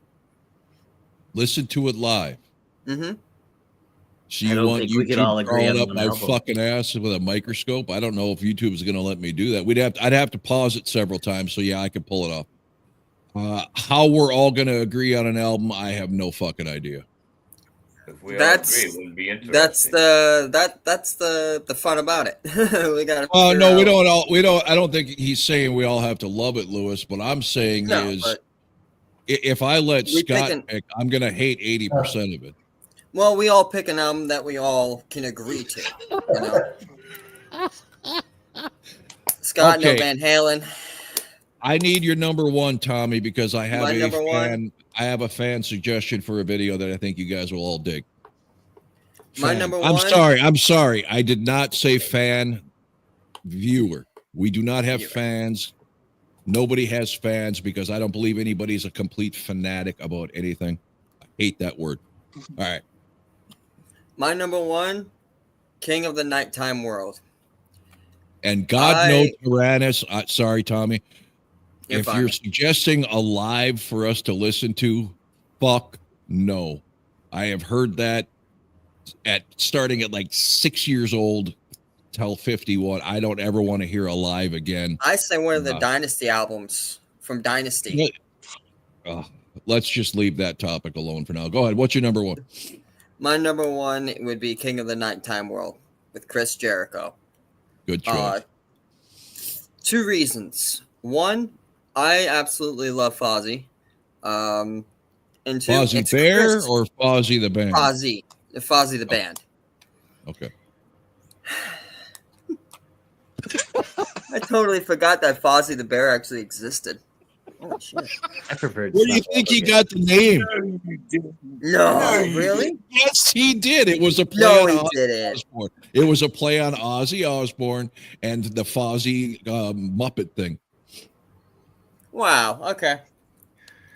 Listen to it live. Mm-hmm. So I you don't want think we could all YouTube agree crawling on up one my album. fucking ass with a microscope? I don't know if YouTube is going to let me do that. I'd have to pause it several times, so yeah, I could pull it off. How we're all going to agree on an album, I have no fucking idea. If we That's- all agree, it wouldn't be interesting. That's the fun about it. We got to. No, we don't all. We don't. I don't think he's saying we all have to love it, Lewis. What I'm saying No, is, but, if I let We Scott picking- pick, I'm going to hate 80% of it. well, we all pick an album that we all can agree to. You know? Scott, Okay. no Van Halen. I need your number one, Tommy, because I have My a number fan. one? I have a fan suggestion for a video that I think you guys will all dig. My Fan. number I'm one- sorry. I'm sorry. I did not say fan. Viewer. We do not have Viewer. fans. Nobody has fans because I don't believe anybody's a complete fanatic about anything. I hate that word. All right. My number one, King of the Nighttime World. And God knows, I- Tyrannus. Sorry, Tommy. You're If fine. you're suggesting a live for us to listen to, fuck no. I have heard that starting at like 6 years old till 51. I don't ever want to hear a live again. I say one of the No. Dynasty albums from Dynasty. Let's just leave that topic alone for now. Go ahead. What's your number one? My number one would be King of the Nighttime World with Chris Jericho. Good choice. Two reasons. One, I absolutely love Fozzy. And two, Fozzy it's Bear Chris- or Fozzy the band? Fozzy the band. Okay. I totally forgot that Fozzy the Bear actually existed. Oh shit! I preferred. Where do you Snuff think he Out got the name? No, you really? Yes, he did. It was a play No, on he Ozzy didn't. Osbourne. It was a play on Ozzy Osbourne and the Fozzy Muppet thing. Wow. Okay.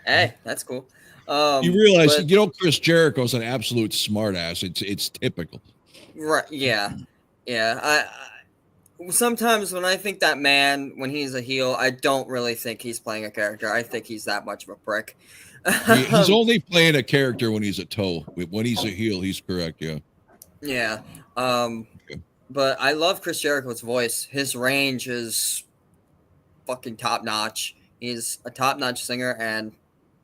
Hey, that's cool. You realize, but- Chris Jericho's an absolute smartass. It's typical. Right? Yeah. Yeah. I sometimes when I think that man, when he's a heel, I don't really think he's playing a character. I think he's that much of a prick. He's only playing a character when he's a toe. When he's a heel, he's correct. Yeah. Yeah. But I love Chris Jericho's voice. His range is fucking top notch. He's a top notch singer and,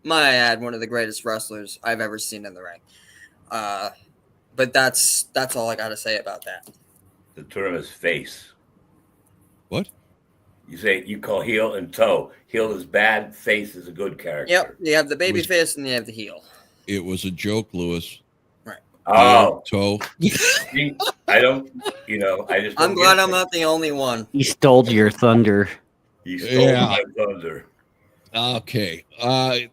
might I add, one of the greatest wrestlers I've ever seen in the ring. But that's all I got to say about that. The term is face. What? You call heel and toe. Heel is bad. Face is a good character. Yep. You have the baby Was- face and you have the heel. It was a joke, Lewis. Oh, Toe. see, I don't. I just. I'm don't glad get I'm that. not the only one. He stole your thunder. You stole Yeah. my thunder. Okay.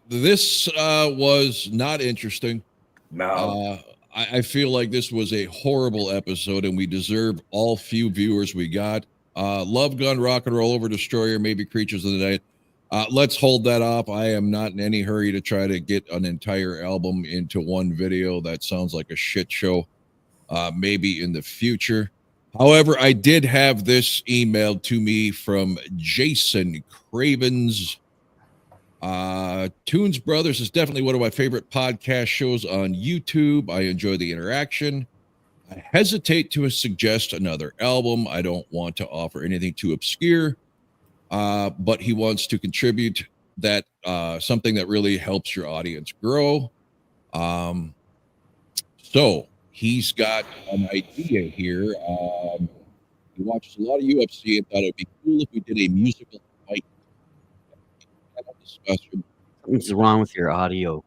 This was not interesting. No. I feel like this was a horrible episode, and we deserve all few viewers we got. Love Gun, Rock and Roll Over Destroyer, maybe Creatures of the Night. Let's hold that off. I am not in any hurry to try to get an entire album into one video. That sounds like a shit show. Maybe in the future. However, I did have this emailed to me from Jason Cravens. Tunes Brothers is definitely one of my favorite podcast shows on YouTube. I enjoy the interaction. I hesitate to suggest another album. I don't want to offer anything too obscure, but he wants to contribute that something that really helps your audience grow. So he's got an idea here. He watches a lot of UFC and thought it'd be cool if we did a musical fight discussion. Something's wrong with your audio.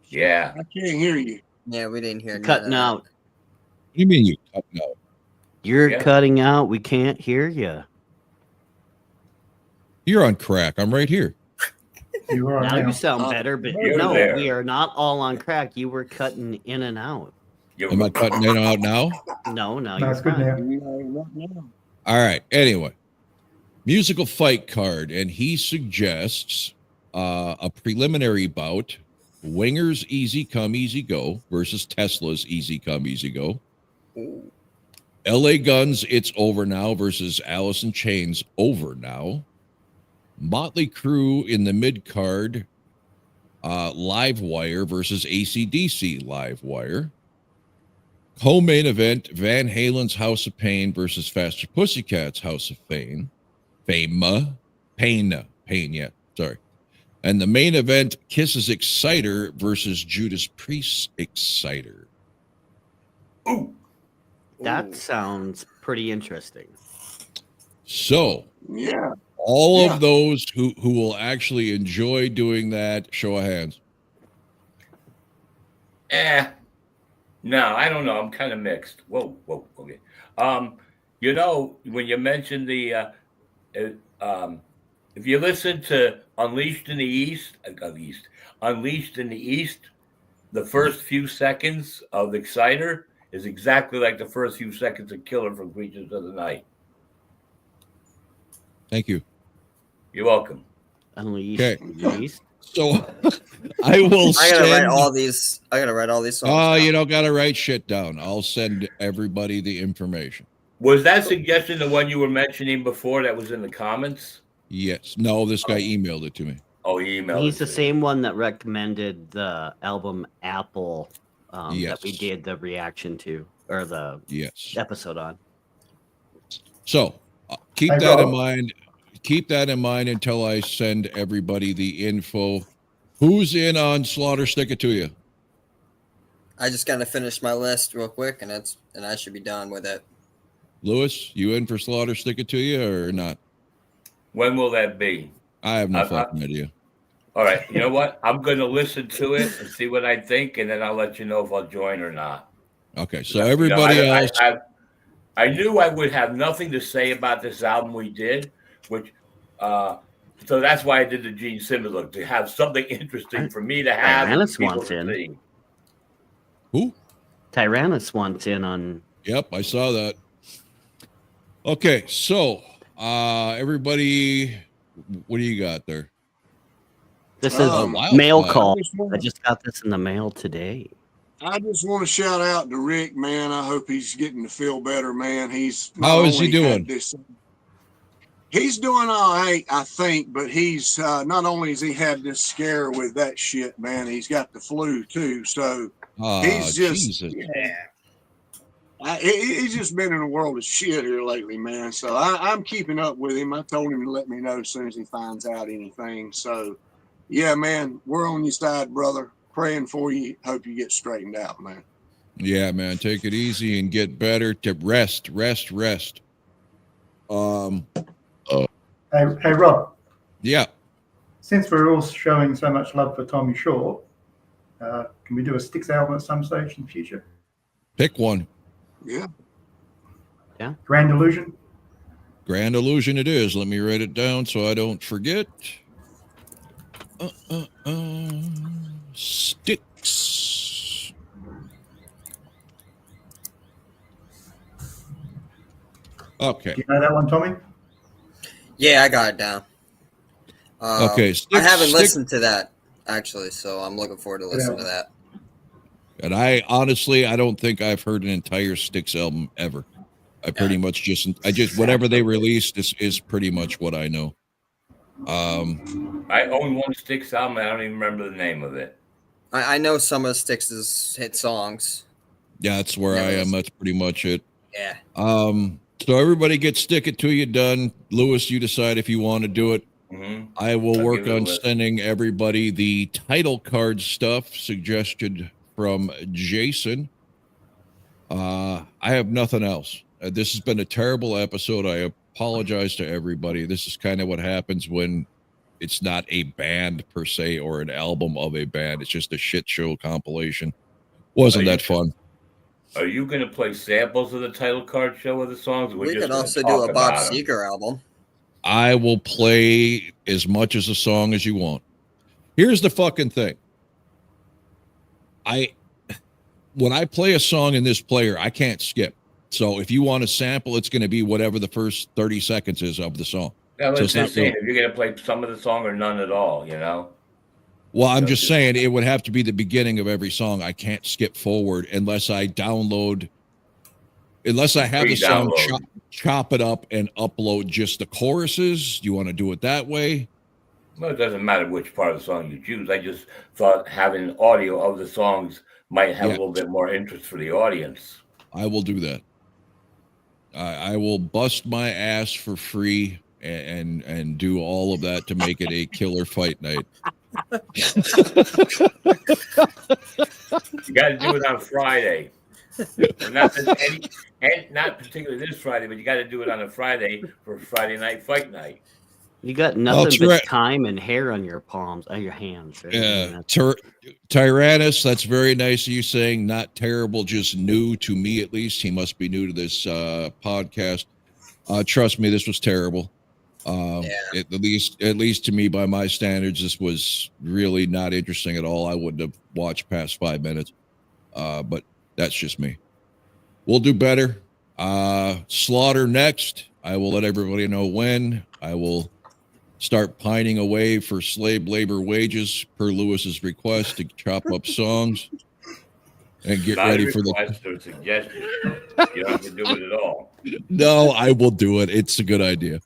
Yeah. I can't hear you. Yeah, we didn't hear You're none of cutting that. out. What do you mean you cutting out? You're Yeah. cutting out. We can't hear you. You're on crack. I'm right here. You are Now now. you sound better, but You're no, there. we are not all on crack. You were cutting in and out. Am I cutting it out now? No, No, you're it's good fine. now. All right. Anyway, musical fight card, and he suggests a preliminary bout: Winger's Easy Come Easy Go versus Tesla's Easy Come Easy Go. Ooh. LA Guns It's Over Now versus Alice in Chains Over Now. Motley Crue in the mid card, Live Wire versus AC/DC Live Wire. Co-main event, Van Halen's House of Pain versus Faster Pussycat's House of Pain. Pain, yeah, sorry. And the main event, Kiss's Exciter versus Judas Priest's Exciter. Ooh. That sounds pretty interesting. So, Yeah. all Yeah. of those who will actually enjoy doing that, show of hands. No, I don't know. I'm kind of mixed. Whoa, okay. You know, when you mentioned the, if you listen to Unleashed in the East, the first few seconds of Exciter is exactly like the first few seconds of Killer from Creatures of the Night. Thank you. You're welcome. Unleashed. Okay. Unleashed. So, I will I gotta write send. all these. I gotta write all these songs. Oh, down. you don't got to write shit down. I'll send everybody the information. Was that suggestion the one you were mentioning before that was in the comments? Yes. No, this guy emailed it to me. Oh, he emailed He's it the to me. same one that recommended the album Apple that we Yes. did the reaction to, or the Yes. episode on. So, keep Hey, that in Rob. mind. Keep that in mind until I send everybody the info. Who's in on Slaughter? Stick it to you. I just gotta finish my list real quick, and I should be done with it. Lewis, you in for Slaughter? Stick it to you or not? When will that be? I have no I- fucking idea. All right. You know what? I'm going to listen to it and see what I think, and then I'll let you know if I'll join or not. Okay, so You know, everybody I- else. I knew I would have nothing to say about this album we did, which, so that's why I did the Gene Simmons look, to have something interesting for me to have. and Tyrannus people wants to in. see. Who? Tyrannus wants in on. Yep, I saw that. Okay, so everybody, what do you got there? This is Oh, wow. mail Wow. call. I just I wanna- just got this in the mail today. I just want to shout out to Rick, man. I hope he's getting to feel better, man. He's How not is he only had doing? this- he's doing all right, I think, but he's not only has he had this scare with that shit, man. He's got the flu too, so Oh, he's just Jesus. he's just been in a world of shit here lately, man. So I'm keeping up with him. I told him to let me know as soon as he finds out anything. So, yeah, man, we're on your side, brother. Praying for you. Hope you get straightened out, man. Yeah, man, take it easy and get better. To rest. Hey, Rob, Yeah. since we're all showing so much love for Tommy Shaw, can we do a Styx album at some stage in the future? Pick one. Yeah. Grand Illusion? Grand Illusion it is. Let me write it down so I don't forget. Styx. Okay. Do you know that one, Tommy? Yeah, I got it down. Okay. I haven't Styx- listened to that actually, so I'm looking forward to listening to that. And I honestly, I don't think I've heard an entire Styx album ever. I pretty much just whatever they released is pretty much what I know. I own one Styx album. I don't even remember the name of it. I know some of Styx's hit songs. Yeah, that's where I am. That's pretty much it. Yeah. So everybody get Stick It To You done. Lewis, you decide if you want to do it. Mhm. I will I'll work give it a on list. sending everybody the title card stuff suggested from Jason. I have nothing else. This has been a terrible episode. I apologize to everybody. This is kind of what happens when it's not a band per se or an album of a band. It's just a shit show compilation. Wasn't that fun? Are you going to play samples of the title card show of the songs? Or We just could gonna also do talk a Bob about 'em? Seger album. I will play as much as a song as you want. Here's the fucking thing. When I play a song in this player, I can't skip. So if you want a sample, it's going to be whatever the first 30 seconds is of the song. Yeah, So let's it's not just say real- if you're going to play some of the song or none at all, you know? Well, I'm Yeah, just just- saying it would have to be the beginning of every song. I can't skip forward unless I download, unless I have the song Pre-download. chop it up and upload just the choruses. You want to do it that way? Well, it doesn't matter which part of the song you choose. I just thought having audio of the songs might have Yeah. a little bit more interest for the audience. I will do that. I will bust my ass for free and do all of that to make it a killer fight night. You got to do it on Friday. And not particularly this Friday, but you got to do it on a Friday for Friday night fight night. You got nothing That's but right. time and hair on your palms, on your hands. Right? Yeah, Tyrannus, that's very nice of you saying not terrible, just new to me at least. He must be new to this podcast. Trust me, this was terrible. At least to me, by my standards, this was really not interesting at all. I wouldn't have watched past 5 minutes, but that's just me. We'll do better. Slaughter next. I will let everybody know when. I will start pining away for slave labor wages per Lewis's request to chop up songs and get Not ready a for the. request or suggestion. You don't have to do it at all. No, I will do it. It's a good idea.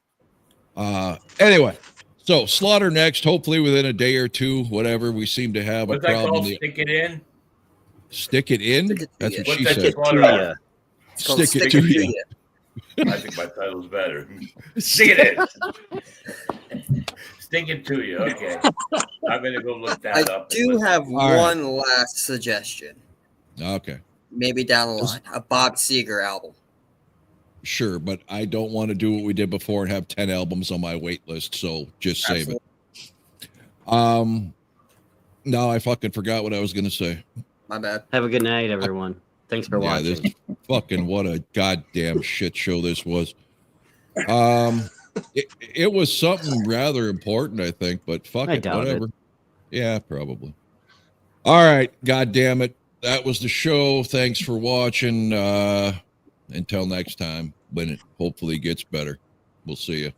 Anyway, so Slaughter next. Hopefully within a day or two, whatever. We seem to have What's a that problem. called? Stick it in? Stick it in. Stick it to That's you. what What's she that said. Slaughter? Yeah. It's called Stick it to you. I think my title's better. Stick it in. Stick it to you. Okay. I'm going to go look I that up. do have All right. one last suggestion. Okay. Maybe down the line, a Bob Seger album. Sure, but I don't want to do what we did before and have 10 albums on my wait list, so just save it. No, I fucking forgot what I was gonna say. My bad. Have a good night, everyone. Thanks for Yeah, watching. this fucking what a goddamn shit show this was. It was something rather important, I think, but fuck I it, doubt whatever. Yeah, probably. All right, god damn it. That was the show. Thanks for watching. Until next time, when it hopefully gets better. We'll see you.